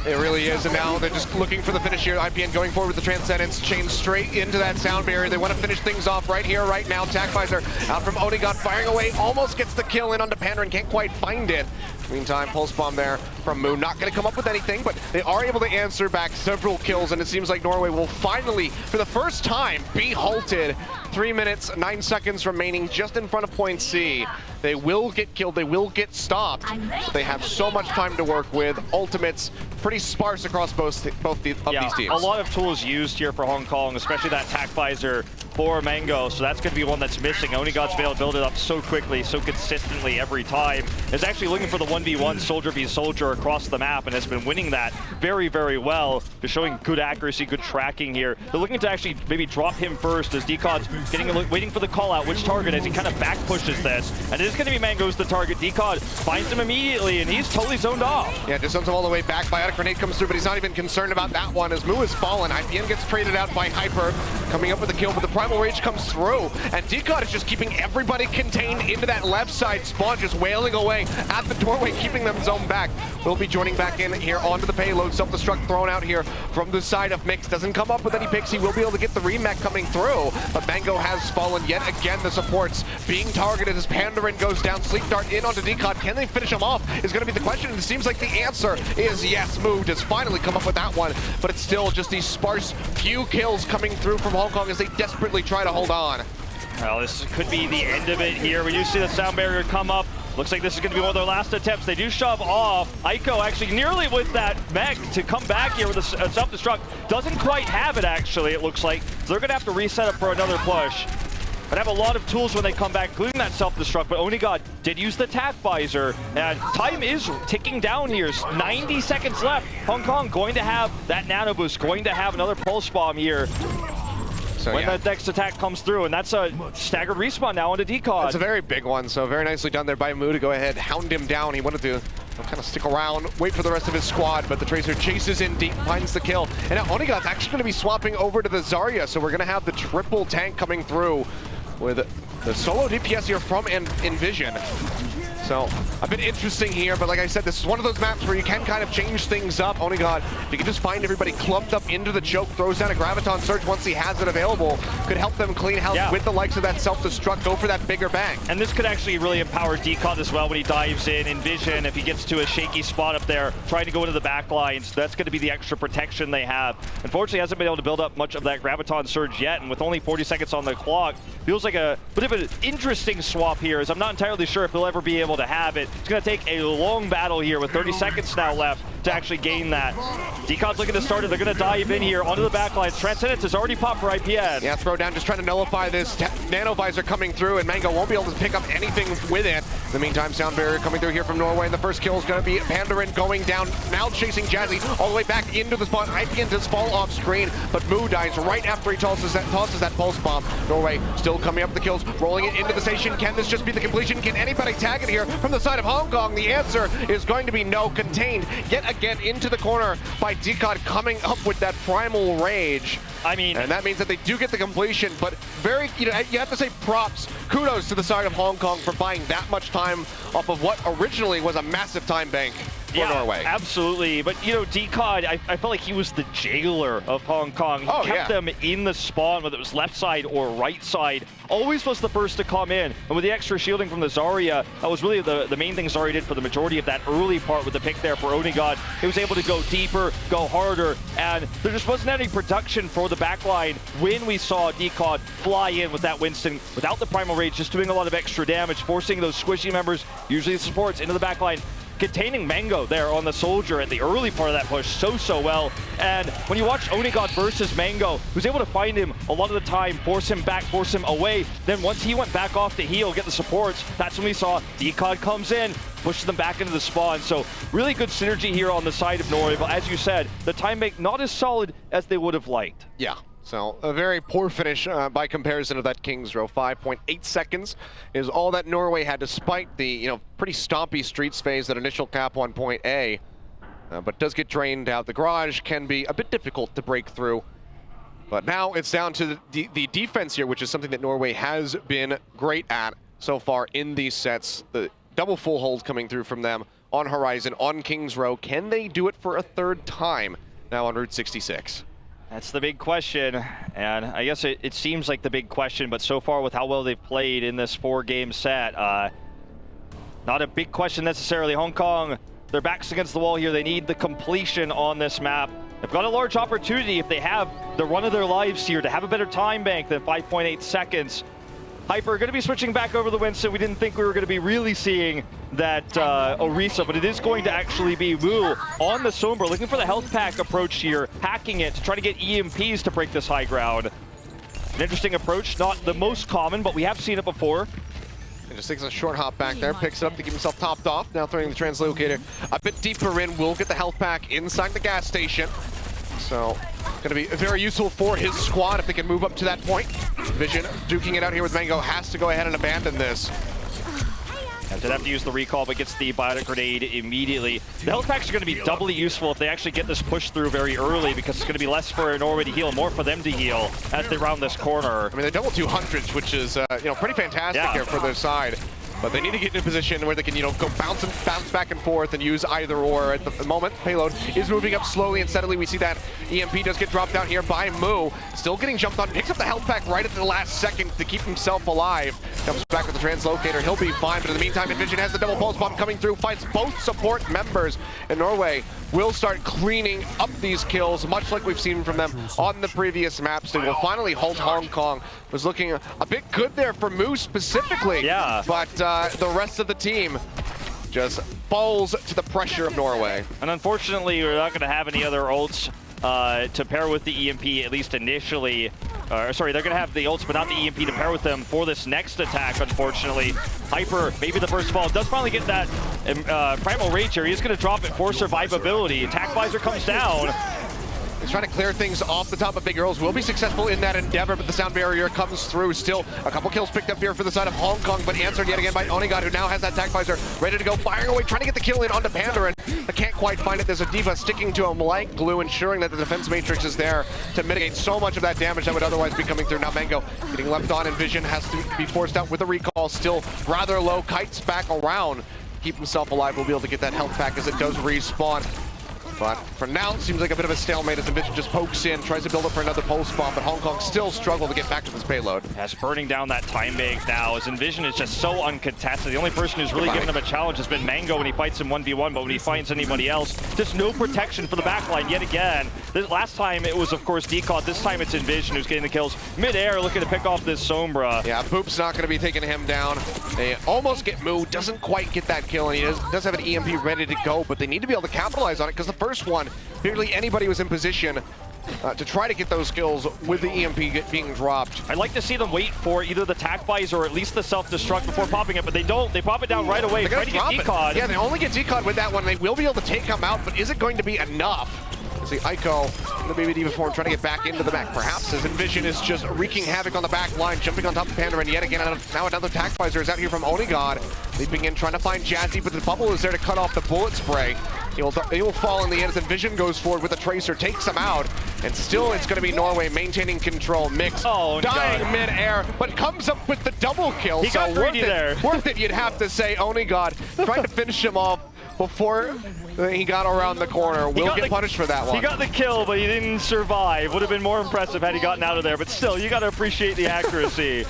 It really is, and now they're just looking for the finish here. IPN going forward with the Transcendence, chained straight into that sound barrier. They want to finish things off right here, right now. Attack visor out from Onigod, firing away, almost gets the kill in onto Pandaren, can't quite find it. Meantime, pulse bomb there from Moon, not going to come up with anything, but they are able to answer back several kills, and it seems like Norway will finally, for the first time, be halted. 3 minutes, 9 seconds remaining just in front of point C. They will get killed, they will get stopped. But they have so much time to work with. Ultimates pretty sparse across both these teams. A lot of tools used here for Hong Kong, especially that tac visor for Mango, so that's going to be one that's missing. Onigod's been able to build it up so quickly, so consistently every time. Is actually looking for the 1v1 soldier v soldier across the map and has been winning that very, very well. They're showing good accuracy, good tracking here. They're looking to actually maybe drop him first as Decod's waiting for the call out, which target as he kind of back pushes this. And it is going to be Mango's the target. Decod finds him immediately and he's totally zoned off. Yeah, just sends him all the way back. Biotic Grenade comes through, but he's not even concerned about that one as Mu is fallen. IPN gets traded out by Hyper, coming up with the kill, but the Primal Rage comes through, and Decod is just keeping everybody contained into that left side spawn, just wailing away at the doorway, keeping them zoned back. We'll be joining back in here onto the payload. Self-destruct thrown out here from the side of Mix. Doesn't come up with any picks. He will be able to get the remech coming through, but Mango has fallen yet again. The supports being targeted as Pandarin goes down. Sleep Dart in onto Decod. Can they finish him off is going to be the question, and it seems like the answer is yes. Mu has finally come up with that one, but it's still just these sparse few kills coming through from Hong Kong as they desperately try to hold on. Well, this could be the end of it here. We do see the sound barrier come up. Looks like this is going to be one of their last attempts. They do shove off. Aiko actually nearly with that mech to come back here with a self-destruct. Doesn't quite have it, actually, it looks like. So they're going to have to reset up for another push. But have a lot of tools when they come back, including that self-destruct. But Onigod did use the tac visor, and time is ticking down here. 90 seconds left. Hong Kong going to have that nano boost, going to have another pulse bomb here. So when that next attack comes through, and that's a staggered respawn now onto Decod. It's a very big one, so very nicely done there by Mu to go ahead, hound him down. He wanted to kind of stick around, wait for the rest of his squad, but the Tracer chases in deep, finds the kill. And now Onigod's actually going to be swapping over to the Zarya, so we're going to have the triple tank coming through with the solo DPS here from Envision. So a bit interesting here, but like I said, this is one of those maps where you can kind of change things up. Onigod, if you can just find everybody clumped up into the choke, throws down a Graviton Surge once he has it available, could help them clean house with the likes of that self-destruct, go for that bigger bang. And this could actually really empower Decod as well when he dives in. Envision, if he gets to a shaky spot up there, trying to go into the back lines, that's going to be the extra protection they have. Unfortunately, hasn't been able to build up much of that Graviton Surge yet, and with only 40 seconds on the clock, feels like a bit of an interesting swap here, as I'm not entirely sure if he'll ever be able to have it. It's going to take a long battle here with 30 seconds now left to actually gain that. Decod's looking to start it. They're going to dive in here onto the back lines. Transcendence is already popped for IPN. Yeah, throw down, just trying to nullify this nano visor coming through, and Mango won't be able to pick up anything with it. In the meantime, sound barrier coming through here from Norway, and the first kill is going to be Pandarin going down, now chasing Jazzy all the way back into the spawn. IPN does fall off screen, but Mu dies right after he tosses that pulse bomb. Norway still coming up with the kills, rolling it into the station. Can this just be the completion? Can anybody tag it here from the side of Hong Kong? The answer is going to be no. Contained yet again into the corner by Decod, coming up with that Primal Rage. I mean, and that means that they do get the completion, but very, you have to say props, kudos to the side of Hong Kong for buying that much time off of what originally was a massive time bank for Norway. Absolutely. But, Decod, I felt like he was the jailer of Hong Kong. He kept them in the spawn, whether it was left side or right side. Always was the first to come in. And with the extra shielding from the Zarya, that was really the main thing Zarya did for the majority of that early part with the pick there for Onigod. He was able to go deeper, go harder, and there just wasn't any production for the backline when we saw Decod fly in with that Winston without the Primal Rage, just doing a lot of extra damage, forcing those squishy members, usually the supports, into the backline. Containing Mango there on the soldier at the early part of that push so well. And when you watch Onigod versus Mango, who's able to find him a lot of the time, force him back, force him away. Then once he went back off to heal, get the supports, that's when we saw Decod comes in, pushes them back into the spawn. So really good synergy here on the side of Norway. But as you said, the time bank not as solid as they would have liked. Yeah. So a very poor finish by comparison of that King's Row. 5.8 seconds is all that Norway had, despite the pretty stompy streets phase, that initial cap 1.A. But does get drained out. The garage can be a bit difficult to break through. But now it's down to the defense here, which is something that Norway has been great at so far in these sets. The double full hold coming through from them on Horizon, on King's Row. Can they do it for a third time now on Route 66? That's the big question, and I guess it seems like the big question, but so far with how well they've played in this 4-game set, not a big question necessarily. Hong Kong, their backs against the wall here. They need the completion on this map. They've got a large opportunity if they have the run of their lives here to have a better time bank than 5.8 seconds. Hyper going to be switching back over the Winston. We didn't think we were going to be really seeing that Orisa, but it is going to actually be Wu on the Sombra, looking for the health pack approach here, hacking it to try to get EMPs to break this high ground. An interesting approach, not the most common, but we have seen it before. And just takes a short hop back there, picks it up to keep himself topped off. Now throwing the translocator a bit deeper in, will get the health pack inside the gas station. So, going to be very useful for his squad if they can move up to that point. Vision duking it out here with Mango, has to go ahead and abandon this. Did have to use the recall, but gets the biotic grenade immediately. The health packs are going to be doubly useful if they actually get this push through very early, because it's going to be less for Norway to heal, more for them to heal as they round this corner. I mean, they're double 200s, which is pretty fantastic here for their side. But they need to get in a position where they can, go bounce back and forth and use either or. At the moment, Payload is moving up slowly and steadily. We see that EMP does get dropped down here by Mu. Still getting jumped on, picks up the health pack right at the last second to keep himself alive. Comes back with the translocator, he'll be fine. But in the meantime, Envision has the double pulse bomb coming through, finds both support members. And Norway will start cleaning up these kills, much like we've seen from them on the previous maps. They will finally hold Hong Kong. Was looking a bit good there for Mu specifically. Yeah. But the rest of the team just falls to the pressure of Norway. And unfortunately, we're not going to have any other ults to pair with the EMP, at least initially. Sorry, they're going to have the ults, but not the EMP to pair with them for this next attack, unfortunately. Hyper, maybe the first fall, does finally get that Primal Rage here. He's going to drop it for survivability. Attack Visor comes down. He's trying to clear things off the top of Big Girls. Will be successful in that endeavor, but the sound barrier comes through. Still, a couple kills picked up here for the side of Hong Kong, but answered yet again by Onigod, who now has that attack visor ready to go, firing away, trying to get the kill in onto Pandarin. But can't quite find it. There's a Diva sticking to him like glue, ensuring that the defense matrix is there to mitigate so much of that damage that would otherwise be coming through. Now Mango getting left on, and Vision has to be forced out with a recall. Still rather low, kites back around. Keep himself alive. We'll be able to get that health pack as it does respawn. But for now, it seems like a bit of a stalemate as Envision just pokes in, tries to build up for another pulse bomb, but Hong Kong still struggle to get back to this payload. Yes, burning down that time bank now, as Envision is just so uncontested. The only person who's really given him a challenge has been Mango when he fights him 1v1, but when he finds anybody else, just no protection for the backline yet again. Last time it was, of course, Decod. This time it's Envision who's getting the kills. Mid-air, looking to pick off this Sombra. Yeah, Boop's not going to be taking him down. They almost get Mu, doesn't quite get that kill, and he does have an EMP ready to go, but they need to be able to capitalize on it, because the first one, barely anybody was in position to try to get those kills with the EMP being dropped. I'd like to see them wait for either the attack buys or at least the self-destruct before popping it, but they don't. They pop it down right away, trying to get Decod. Yeah, they only get Decod with that one. They will be able to take him out, but is it going to be enough? See Aiko, the Baby Diva form, trying to get back into the back. Perhaps as Envision is just wreaking havoc on the back line, jumping on top of Panda, and yet again, now another attack visor is out here from Onigod. Leaping in, trying to find Jazzy, but the bubble is there to cut off the bullet spray. He will fall in the end as Envision goes forward with a Tracer, takes him out, and still it's going to be Norway maintaining control. Mix dying mid-air, but comes up with the double kill. He got greedy there. Worth it, you'd have to say. Onigod trying to finish him off before he got around the corner. Will get punished for that one. He got the kill, but he didn't survive. Would have been more impressive had he gotten out of there, but still, you got to appreciate the accuracy.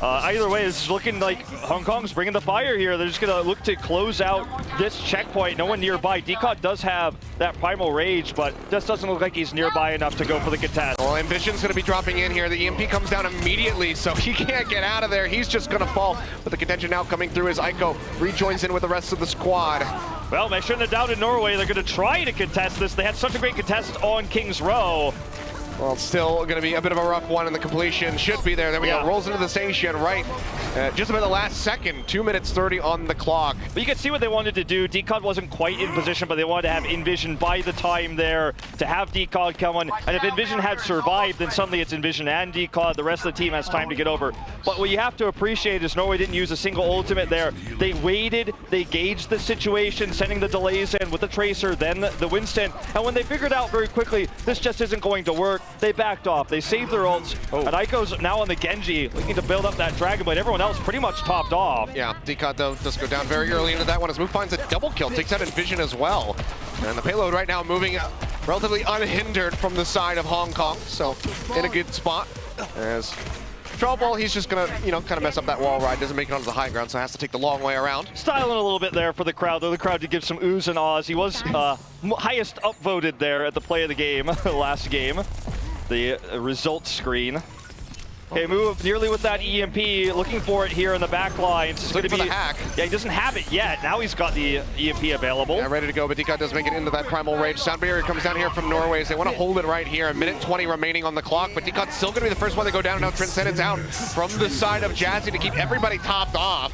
Either way, it's looking like Hong Kong's bringing the fire here. They're just going to look to close out this checkpoint. No one nearby. Decod does have that Primal Rage, but just doesn't look like he's nearby enough to go for the contest. Well, Envision's going to be dropping in here. The EMP comes down immediately, so he can't get out of there. He's just going to fall. But the contention now coming through as Aiko rejoins in with the rest of the squad. Well, they shouldn't have doubted Norway. They're going to try to contest this. They had such a great contest on King's Row. Well, it's still going to be a bit of a rough one, and the completion should be there. There we go. Rolls into the station right just about the last second. 2 minutes 30 on the clock. But you can see what they wanted to do. Decod wasn't quite in position, but they wanted to have Envision by the time there to have Decod coming. And if Envision had survived, then suddenly it's Envision and Decod. The rest of the team has time to get over. But what you have to appreciate is Norway didn't use a single ultimate there. They waited, they gauged the situation, sending the delays in with the Tracer, then the Winston. And when they figured out very quickly, this just isn't going to work, they backed off. They saved their ults. And Aiko's now on the Genji, looking to build up that Dragon Blade. Everyone else pretty much topped off. Yeah, Decod though does go down very early into that one as Mu finds a double kill, takes out Envision as well. And the payload right now moving relatively unhindered from the side of Hong Kong, so in a good spot. As Trouble, he's just gonna, kind of mess up that wall ride, doesn't make it onto the high ground, so has to take the long way around. Styling a little bit there for the crowd, though. The crowd did give some oohs and ahs. He was highest upvoted there at the play of the game, last game. The results screen. Okay, move nearly with that EMP, looking for it here in the back lines. It's looking going to for the hack. Yeah, he doesn't have it yet. Now he's got the EMP available. Yeah, ready to go, but Deacon does make it into that primal rage. Sound barrier comes down here from Norway as they want to hold it right here. A minute 20 remaining on the clock, but Deacon's still going to be the first one to go down. Now Transcendence out from the side of Jazzy to keep everybody topped off.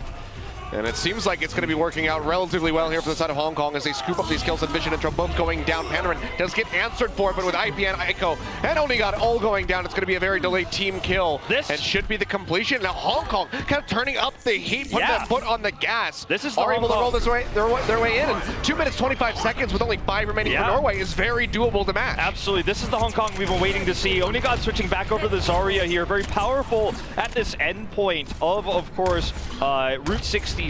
And it seems like it's going to be working out relatively well here for the side of Hong Kong as they scoop up these kills, and Vision and Trump both going down. Pandarin does get answered for it, but with IPN, Aiko, and only got all going down, it's going to be a very delayed team kill. And should be the completion. Now Hong Kong kind of turning up the heat, putting their foot on the gas. This is the able to roll their way in. And 2 minutes 25 seconds with only 5 remaining for Norway is very doable to match. Absolutely. This is the Hong Kong we've been waiting to see. Onigod switching back over to the Zarya here. Very powerful at this end point of course, Route 66.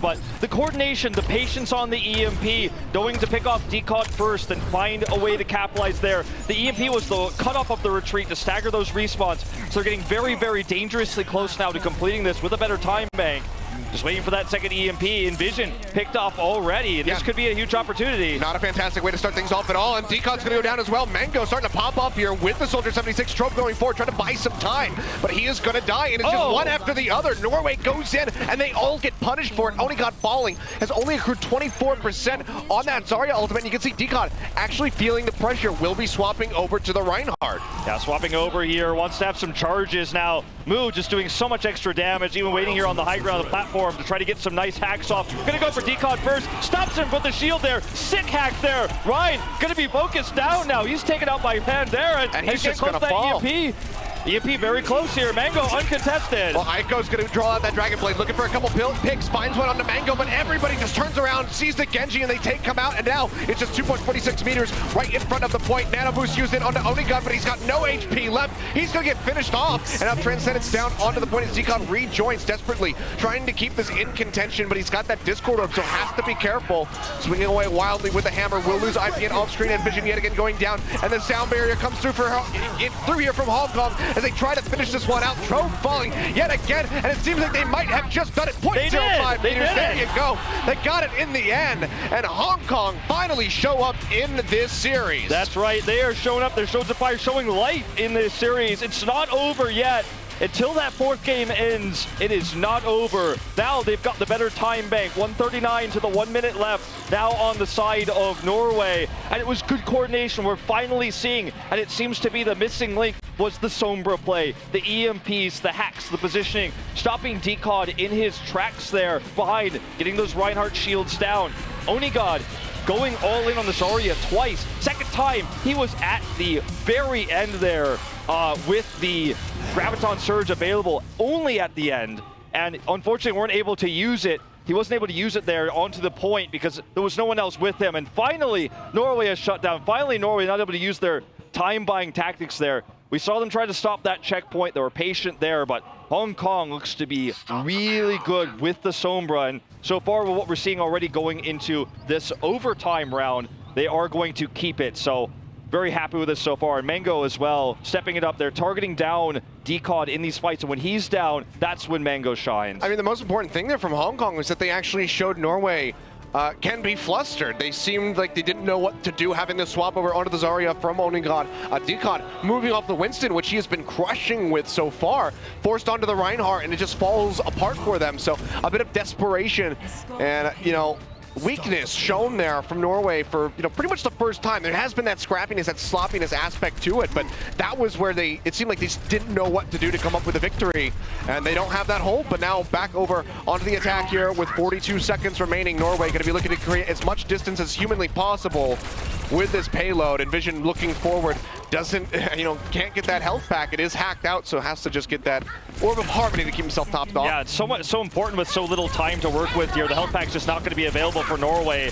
But the coordination, the patience on the EMP, going to pick off Decod first and find a way to capitalize there. The EMP was the cutoff of the retreat to stagger those respawns. So they're getting very, very dangerously close now to completing this with a better time bank. Just waiting for that second EMP, and Vision picked off already. This could be a huge opportunity. Not a fantastic way to start things off at all, and Decod's going to go down as well. Mango starting to pop up here with the Soldier 76 trope going forward, trying to buy some time, but he is going to die, and it's just one after the other. Norway goes in, and they all get punished for it. Onigod falling has only accrued 24% on that Zarya ultimate. You can see Decod actually feeling the pressure, will be swapping over to the Reinhardt. Yeah, swapping over here, wants to have some charges now. Moo just doing so much extra damage, even waiting here on the high ground of the platform to try to get some nice hacks off. Gonna go for Decod first, stops him with the shield there, sick hack there. Ryan gonna be focused down now. He's taken out by Pandaren, and he's just gonna fall. EMP very close here. Mango uncontested. Well, Aiko's going to draw out that Dragon Blade, looking for a couple picks, finds one onto Mango, but everybody just turns around, sees the Genji, and they come out, and now it's just 2.46 meters right in front of the point. Nano Boost used it onto Onigod, but he's got no HP left. He's going to get finished off, and now Transcendence down onto the point as Decon rejoins desperately, trying to keep this in contention, but he's got that Discord orb, so has to be careful. Swinging away wildly with the hammer, will lose IPN off screen, and Vision yet again going down, and the sound barrier comes through through here from Hong Kong as they try to finish this one out. Trove falling yet again, and it seems like they might have just done it. 0.05 meters. There you go. They got it in the end, and Hong Kong finally show up in this series. That's right. They are showing up. They're showing light in this series. It's not over yet. Until that fourth game ends, it is not over. Now they've got the better time bank. 1:39 to the 1 minute left. Now on the side of Norway. And it was good coordination we're finally seeing. And it seems to be the missing link was the Sombra play. The EMPs, the hacks, the positioning. Stopping Decod in his tracks there behind. Getting those Reinhardt shields down. Onigod going all in on the Zarya twice. Second time, he was at the very end there with the Graviton Surge available only at the end. And unfortunately, weren't able to use it. He wasn't able to use it there onto the point because there was no one else with him. And finally, Norway has shut down. Finally, Norway not able to use their time-buying tactics there. We saw them try to stop that checkpoint. They were patient there, but Hong Kong looks to be really good with the Sombra. And so far, with what we're seeing already going into this overtime round, they are going to keep it. So very happy with this so far. And Mango as well, stepping it up. They're targeting down Decod in these fights. And when he's down, that's when Mango shines. I mean, the most important thing there from Hong Kong was that they actually showed Norway can be flustered. They seemed like they didn't know what to do, having the swap over onto the Zarya from Onigod. Decod moving off the Winston, which he has been crushing with so far, forced onto the Reinhardt, and it just falls apart for them. So a bit of desperation and, you know, weakness shown there from Norway for, you know, pretty much the first time. There has been that scrappiness, that sloppiness aspect to it, but that was where it seemed like they just didn't know what to do to come up with a victory, and they don't have that hold. But now back over onto the attack here with 42 seconds remaining. Norway going to be looking to create as much distance as humanly possible with this payload, and Vision looking forward doesn't, you know, can't get that health back. It is hacked out, so has to just get that Orb of Harmony to keep himself topped off. Yeah, it's so important with so little time to work with here. The health pack's just not going to be available for Norway.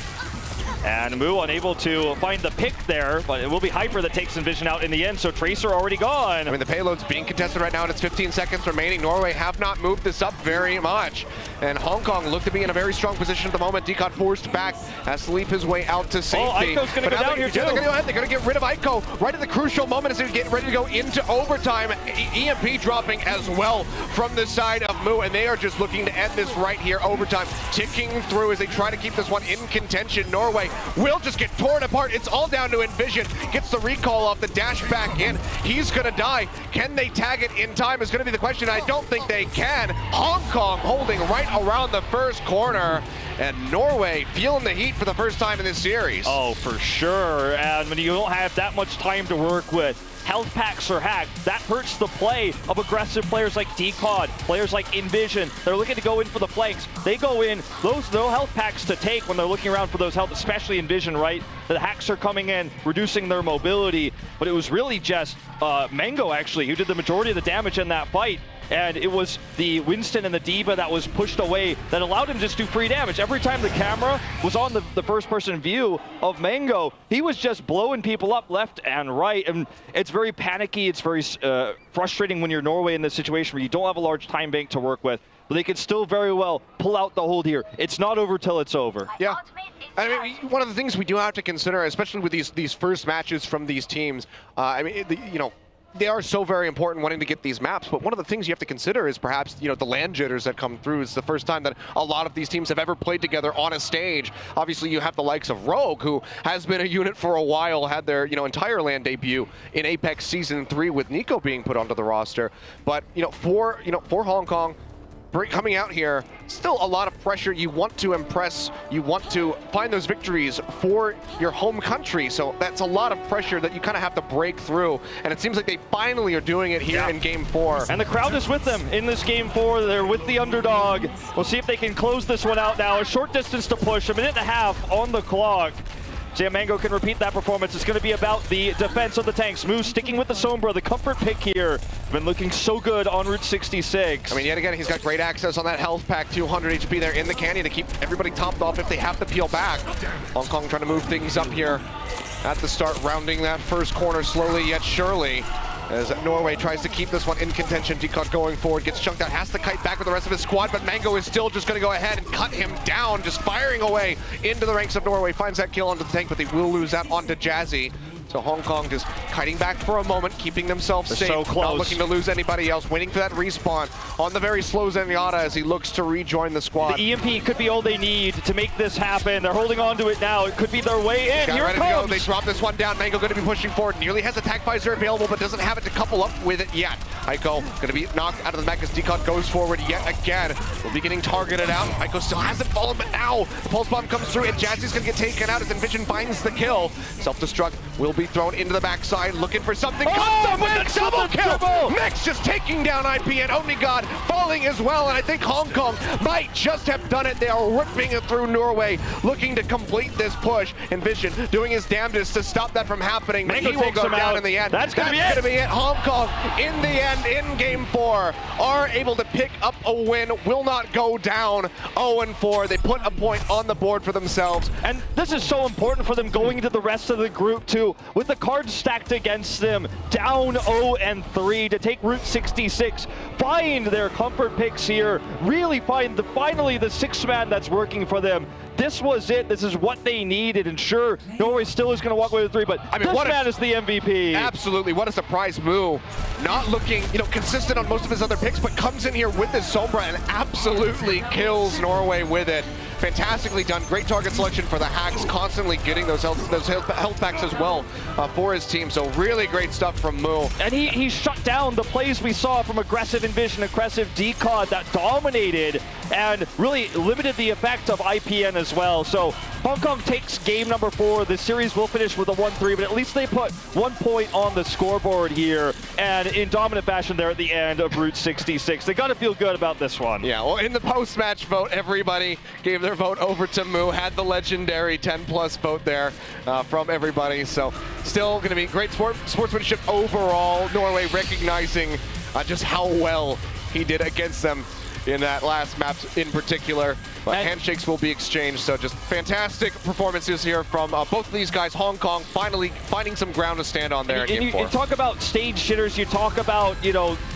And Moo unable to find the pick there, but it will be Hyper that takes Envision out in the end, so Tracer already gone. I mean, the payload's being contested right now, and it's 15 seconds remaining. Norway have not moved this up very much. And Hong Kong look to be in a very strong position at the moment. Decod forced back, has to leap his way out to safety. Oh, Aiko's going to go down here too. They're going to go ahead. They're going to get rid of Aiko right at the crucial moment as they get ready to go into overtime. EMP dropping as well from the side of Moo, and they are just looking to end this right here. Overtime ticking through as they try to keep this one in contention. Norway will just get torn apart. It's all down to Envision. Gets the recall off the dash back in. He's gonna die. Can they tag it in time is gonna be the question. I don't think they can. Hong Kong holding right around the first corner. And Norway feeling the heat for the first time in this series. Oh, for sure. And when you don't have that much time to work with, health packs are hacked. That hurts the play of aggressive players like Decod, players like Envision. They're looking to go in for the flanks. They go in, those no health packs to take when they're looking around for those health, especially Envision, right? The hacks are coming in, reducing their mobility. But it was really just Mango, actually, who did the majority of the damage in that fight. And it was the Winston and the D.Va that was pushed away that allowed him just to do free damage. Every time the camera was on the first-person view of Mango, he was just blowing people up left and right. And it's very panicky. It's very frustrating when you're Norway in this situation where you don't have a large time bank to work with. But they could still very well pull out the hold here. It's not over till it's over. Yeah. I mean, one of the things we do have to consider, especially with these first matches from these teams, I mean, you know, they are so very important wanting to get these maps, but one of the things you have to consider is perhaps, you know, the land jitters that come through. It's the first time that a lot of these teams have ever played together on a stage. Obviously, you have the likes of Rogue, who has been a unit for a while, had their, you know, entire LAN debut in Apex Season 3 with Nico being put onto the roster. But, for Hong Kong, coming out here, still a lot of pressure. You want to impress, you want to find those victories for your home country. So that's a lot of pressure that you kind of have to break through. And it seems like they finally are doing it here in Game 4. And the crowd is with them in this Game 4. They're with the underdog. We'll see if they can close this one out now. A short distance to push, a minute and a half on the clock. See if Mango can repeat that performance. It's going to be about the defense of the tanks. Moose sticking with the Sombra, the comfort pick here. Been looking so good on Route 66. I mean, yet again, he's got great access on that health pack, 200 HP there in the canyon to keep everybody topped off if they have to peel back. Hong Kong trying to move things up here at the start, rounding that first corner slowly yet surely. As Norway tries to keep this one in contention. Decod going forward, gets chunked out, has to kite back with the rest of his squad, but Mango is still just going to go ahead and cut him down, just firing away into the ranks of Norway. Finds that kill onto the tank, but they will lose that onto Jazzy. So Hong Kong just kiting back for a moment, keeping themselves safe, so close. Not looking to lose anybody else, waiting for that respawn on the very slow Zenyatta as he looks to rejoin the squad. The EMP could be all they need to make this happen. They're holding on to it now. It could be their way in. Here it comes. They drop this one down. Mango going to be pushing forward. Nearly has attack visor available, but doesn't have it to couple up with it yet. Aiko going to be knocked out of the mech as Decod goes forward yet again. Will be getting targeted out. Aiko still hasn't fallen, but now the pulse bomb comes through and Jazzy's going to get taken out as Envision finds the kill. Self-destruct will be thrown into the backside, looking for something. Comes up with a double kill! Mix just taking down IPN. Only God falling as well, and I think Hong Kong might just have done it. They are ripping it through Norway, looking to complete this push. Envision doing his damnedest to stop that from happening, but he will go down in the end. That's gonna be it. Hong Kong, in the end, in Game 4, are able to pick up a win, will not go down 0-4. They put a point on the board for themselves. And this is so important for them going into the rest of the group too, with the cards stacked against them, down 0-3 to take Route 66, find their comfort picks here, really find finally the sixth man that's working for them. This was it. This is what they needed, and sure, Norway still is going to walk away with 3, but I mean, this man is the MVP. Absolutely, what a surprise move. Not looking, consistent on most of his other picks, but comes in here with his Sombra and absolutely kills Norway with it. Fantastically done. Great target selection for the hacks, constantly getting those health packs as well for his team. So really great stuff from Moo. And he shut down the plays we saw from aggressive Envision, aggressive Decod that dominated and really limited the effect of IPN as well. So Hong Kong takes game number 4. The series will finish with a 1-3, but at least they put 1 point on the scoreboard here. And in dominant fashion there at the end of Route 66. They got to feel good about this one. Yeah, well, in the post-match vote, everybody gave their vote over to Moo, had the legendary 10+ vote there from everybody. So still going to be great sportsmanship overall. Norway recognizing just how well he did against them in that last map in particular. But handshakes will be exchanged, so just fantastic performances here from both of these guys. Hong Kong finally finding some ground to stand on there in Game 4. You talk about stage jitters, you talk about,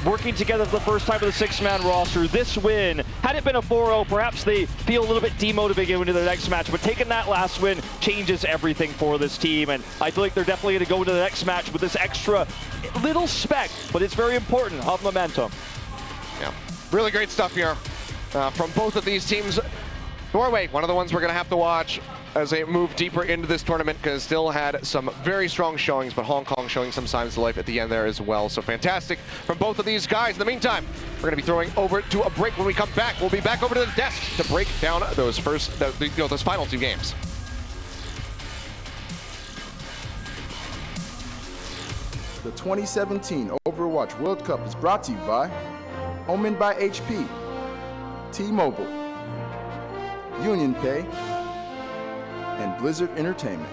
working together for the first time with a 6-man roster. This win, had it been a 4-0, perhaps they feel a little bit demotivated into the next match, but taking that last win changes everything for this team, and I feel like they're definitely going to go into the next match with this extra little speck, but it's very important, of momentum. Yeah, really great stuff here from both of these teams. Norway, one of the ones we're going to have to watch as they move deeper into this tournament, because still had some very strong showings, but Hong Kong showing some signs of life at the end there as well. So fantastic from both of these guys. In the meantime, we're going to be throwing over to a break. When we come back, we'll be back over to the desk to break down those those final 2 games. The 2017 Overwatch World Cup is brought to you by Omen by HP, T-Mobile, Union Pay, and Blizzard Entertainment.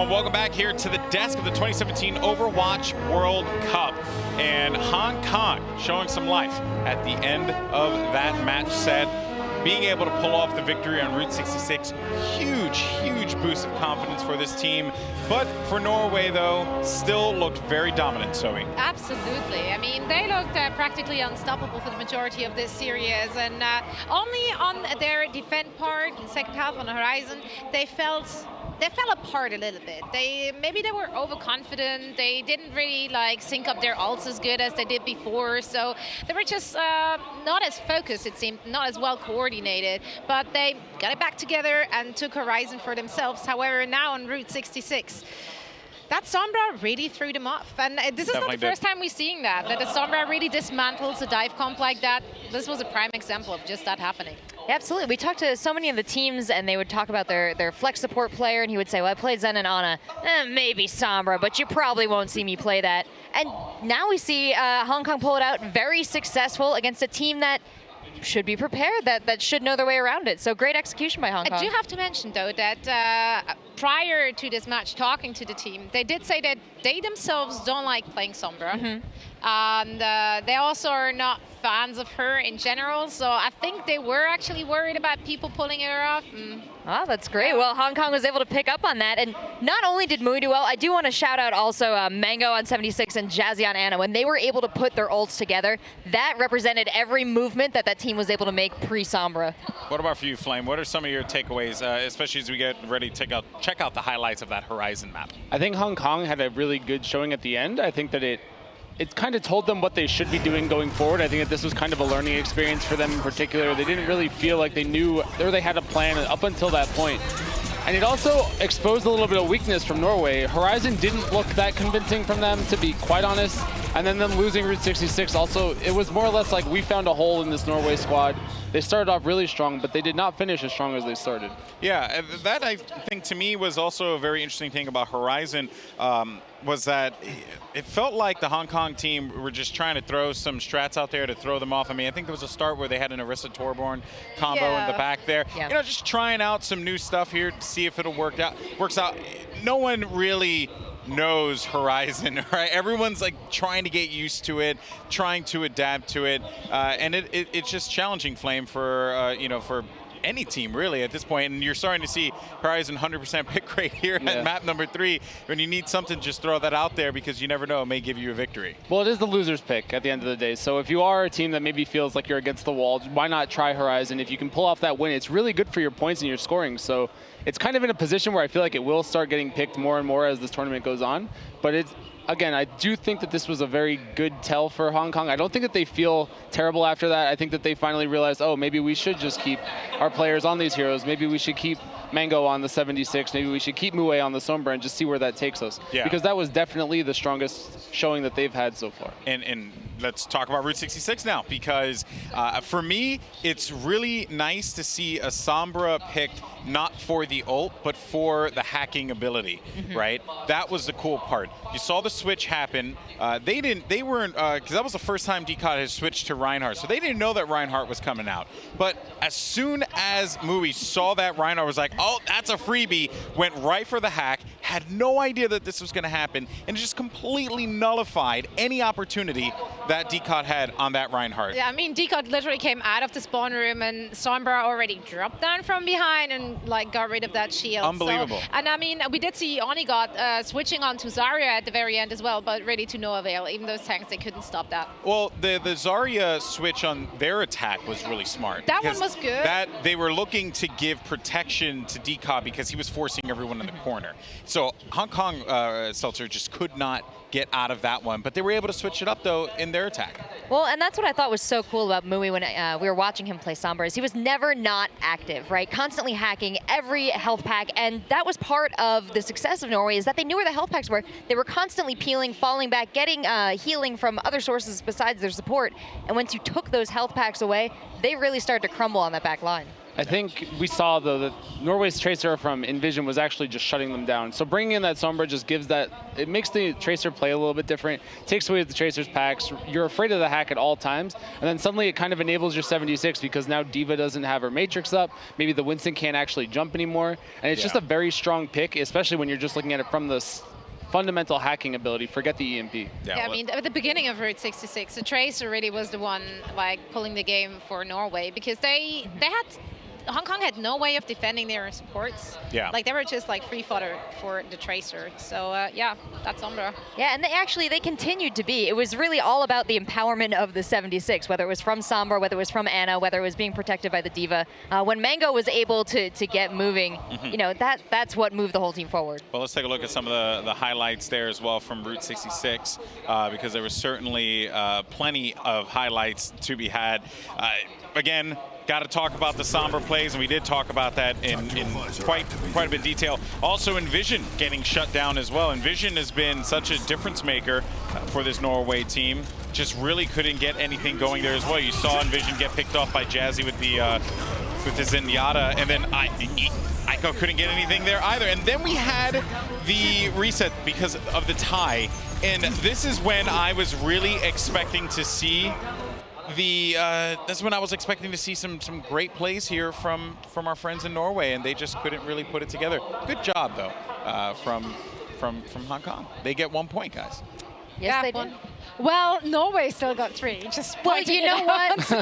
Welcome back here to the desk of the 2017 Overwatch World Cup. And Hong Kong showing some life at the end of that match set. Being able to pull off the victory on Route 66, huge boost of confidence for this team. But for Norway, though, still looked very dominant, Zoe. Absolutely. I mean, they looked practically unstoppable for the majority of this series. And only on their defend part, in the second half on the Horizon, they fell apart a little bit. Maybe they were overconfident. They didn't really sync up their ults as good as they did before. So they were just not as focused, it seemed, not as well coordinated. But they got it back together and took Horizon for themselves. However, now on Route 66, that Sombra really threw them off. And this is not the first time we're seeing that the Sombra really dismantles a dive comp like that. This was a prime example of just that happening. Yeah, absolutely. We talked to so many of the teams, and they would talk about their flex support player, and he would say, well, I played Zen and Ana, maybe Sombra, but you probably won't see me play that. And now we see Hong Kong pull it out, very successful against a team that should be prepared, that should know their way around it. So great execution by Hong Kong. I do have to mention, though, that prior to this match, talking to the team, they did say that they themselves don't like playing Sombra. Mm-hmm. And they also are not fans of her in general, so I think they were actually worried about people pulling her off. Oh, that's great. Well, Hong Kong was able to pick up on that, and not only did Mui do well, I do want to shout out also Mango on 76 and Jazzy on Ana. When they were able to put their ults together, that represented every movement that team was able to make pre-Sombra. What about for you, Flame? What are some of your takeaways, especially as we get ready to check out the highlights of that Horizon map? I think Hong Kong had a really good showing at the end. I think that it kind of told them what they should be doing going forward. I think that this was kind of a learning experience for them in particular. They didn't really feel like they knew or they had a plan up until that point. And it also exposed a little bit of weakness from Norway. Horizon didn't look that convincing from them, to be quite honest. And then them losing Route 66 also, it was more or less like we found a hole in this Norway squad. They started off really strong, but they did not finish as strong as they started. Yeah, that I think to me was also a very interesting thing about Horizon, was that it felt like the Hong Kong team were just trying to throw some strats out there to throw them off. I mean, I think there was a start where they had an Arista Torborn combo in the back there. Yeah. You know, just trying out some new stuff here to see if it'll work out. Works out. No one really knows Horizon, right? Everyone's like trying to get used to it, trying to adapt to it, and it's just challenging, Flame, for you know, for any team really at this point. And you're starting to see Horizon 100% pick rate here at map number 3. When you need something, just throw that out there because you never know, it may give you a victory. Well, it is the loser's pick at the end of the day. So if you are a team that maybe feels like you're against the wall, why not try Horizon? If you can pull off that win, it's really good for your points and your scoring. So it's kind of in a position where I feel like it will start getting picked more and more as this tournament goes on. But it's, again, I do think that this was a very good tell for Hong Kong. I don't think that they feel terrible after that. I think that they finally realized, oh, maybe we should just keep our players on these heroes. Maybe we should keep Mango on the 76. Maybe we should keep Mue on the Sombra and just see where that takes us. Yeah. Because that was definitely the strongest showing that they've had so far. And let's talk about Route 66 now, because for me, it's really nice to see a Sombra picked not for the ult, but for the hacking ability, right? That was the cool part. You saw the switch happen. They weren't, because that was the first time DCOT has switched to Reinhardt, so they didn't know that Reinhardt was coming out. But as soon as Mui saw that Reinhardt was like, oh, that's a freebie, went right for the hack, had no idea that this was going to happen, and just completely nullified any opportunity that DCOT had on that Reinhardt. Yeah, I mean, DCOT literally came out of the spawn room and Sombra already dropped down from behind and like got rid of that shield. Unbelievable. So, and I mean, we did see Onigot switching on to Zarya at the very end as well, but really to no avail. Even those tanks, they couldn't stop that. Well, the Zarya switch on their attack was really smart. That one was good. That they were looking to give protection to DCOT because he was forcing everyone in the corner. So Hong Kong Seltzer just could not get out of that one, but they were able to switch it up though in their attack. Well, and that's what I thought was so cool about Mui when we were watching him play Sombra, is he was never not active, right? Constantly hacking every health pack, and that was part of the success of Norway, is that they knew where the health packs were. They were constantly peeling, falling back, getting healing from other sources besides their support, and once you took those health packs away, they really started to crumble on that back line. I think we saw, though, that Norway's Tracer from Envision was actually just shutting them down. So bringing in that Sombra just gives that, it makes the Tracer play a little bit different, takes away the Tracer's packs. You're afraid of the hack at all times, and then suddenly it kind of enables your 76 because now D.Va doesn't have her Matrix up, maybe the Winston can't actually jump anymore, and it's just a very strong pick, especially when you're just looking at it from the fundamental hacking ability, forget the EMP. Yeah, I mean, at the beginning of Route 66, the Tracer really was the one like pulling the game for Norway, because they had, Hong Kong had no way of defending their supports. Yeah. Like they were just like free fodder for the Tracer. So yeah, that's Sombra. Yeah, and they continued to be. It was really all about the empowerment of the 76, whether it was from Sombra, whether it was from Anna, whether it was being protected by the D.Va. When Mango was able to get moving, you know, that's what moved the whole team forward. Well, let's take a look at some of the highlights there as well from Route 66, because there was certainly plenty of highlights to be had. Again, got to talk about the Sombra plays, and we did talk about that in quite a bit of detail. Also, Envision getting shut down as well. Envision has been such a difference maker for this Norway team. Just really couldn't get anything going there as well. You saw Envision get picked off by Jazzy with the Zenyatta, and then Aiko couldn't get anything there either. And then we had the reset because of the tie, and this is when I was really expecting to see that's when I was expecting to see some great plays here from our friends in Norway, and they just couldn't really put it together. Good job though from Hong Kong. They get 1 point, guys. Yes, yeah, they did. Well, Norway still got 3. Just well, you know what?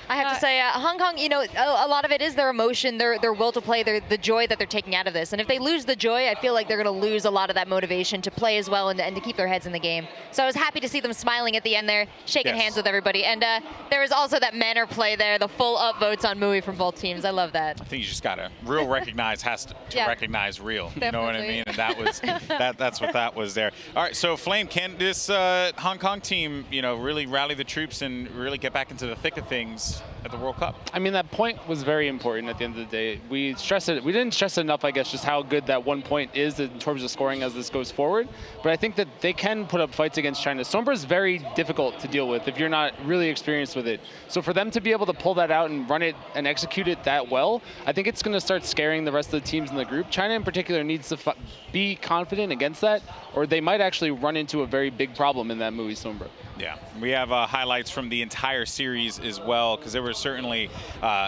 I have to say, Hong Kong, you know, a lot of it is their emotion, their will to play, the joy that they're taking out of this. And if they lose the joy, I feel like they're going to lose a lot of that motivation to play as well and to keep their heads in the game. So I was happy to see them smiling at the end there, shaking hands with everybody. And there was also that manner play there, the full upvotes on Mui from both teams. I love that. I think you just got to real recognize has to recognize real. You know what I mean? And that was that's what that was there. All right, so Flame, can this Hong Kong team, you know, really rally the troops and really get back into the thick of things at the World Cup. I mean, that point was very important at the end of the day. We didn't stress enough, I guess, just how good that 1 point is in terms of scoring as this goes forward. But I think that they can put up fights against China. Sombra is very difficult to deal with if you're not really experienced with it. So for them to be able to pull that out and run it and execute it that well, I think it's going to start scaring the rest of the teams in the group. China in particular needs to be confident against that, or they might actually run into a very big problem in that movie, Sombra. Yeah, we have highlights from the entire series as well, because there were certainly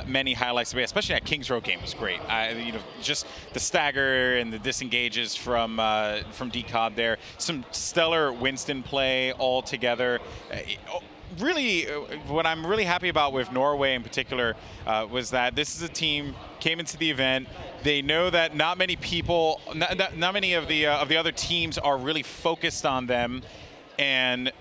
many highlights to be, especially that Kings Row game was great. You know, just the stagger and the disengages from D-Cobb there. Some stellar Winston play all together. Really, what I'm really happy about with Norway in particular was that this is a team came into the event. They know that not many people, not many of the other teams are really focused on them, and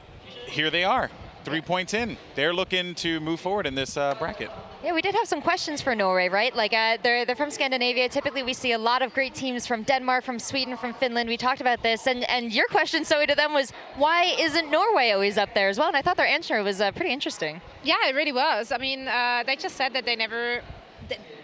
here they are, 3 points in. They're looking to move forward in this bracket. Yeah, we did have some questions for Norway, right? Like they're from Scandinavia. Typically, we see a lot of great teams from Denmark, from Sweden, from Finland. We talked about this, and your question, Zoe, to them was, why isn't Norway always up there as well? And I thought their answer was pretty interesting. Yeah, it really was. I mean, they just said that they never.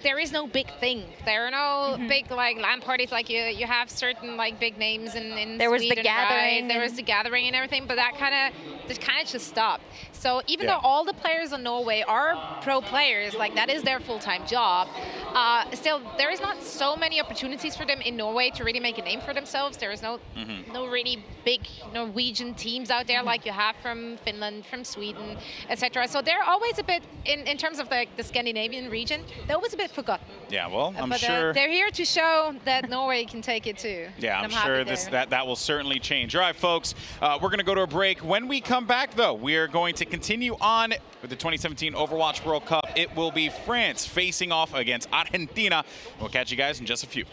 There is no big thing. There are no big like LAN parties like you have certain like big names in there was Sweden, the gathering. Right? There was the gathering and everything, but that kind of just stopped. So even though all the players in Norway are pro players, like that is their full-time job, still there is not so many opportunities for them in Norway to really make a name for themselves. There is no really big Norwegian teams out there like you have from Finland, from Sweden, etc. So they're always a bit in terms of the Scandinavian region. They're always a bit forgotten. Yeah, well, I'm but, sure they're here to show that Norway can take it too. Yeah, I'm sure that will certainly change. All right, folks, we're going to go to a break. When we come back, though, we are going to continue on with the 2017 Overwatch World Cup. It will be France facing off against Argentina. We'll catch you guys in just a few.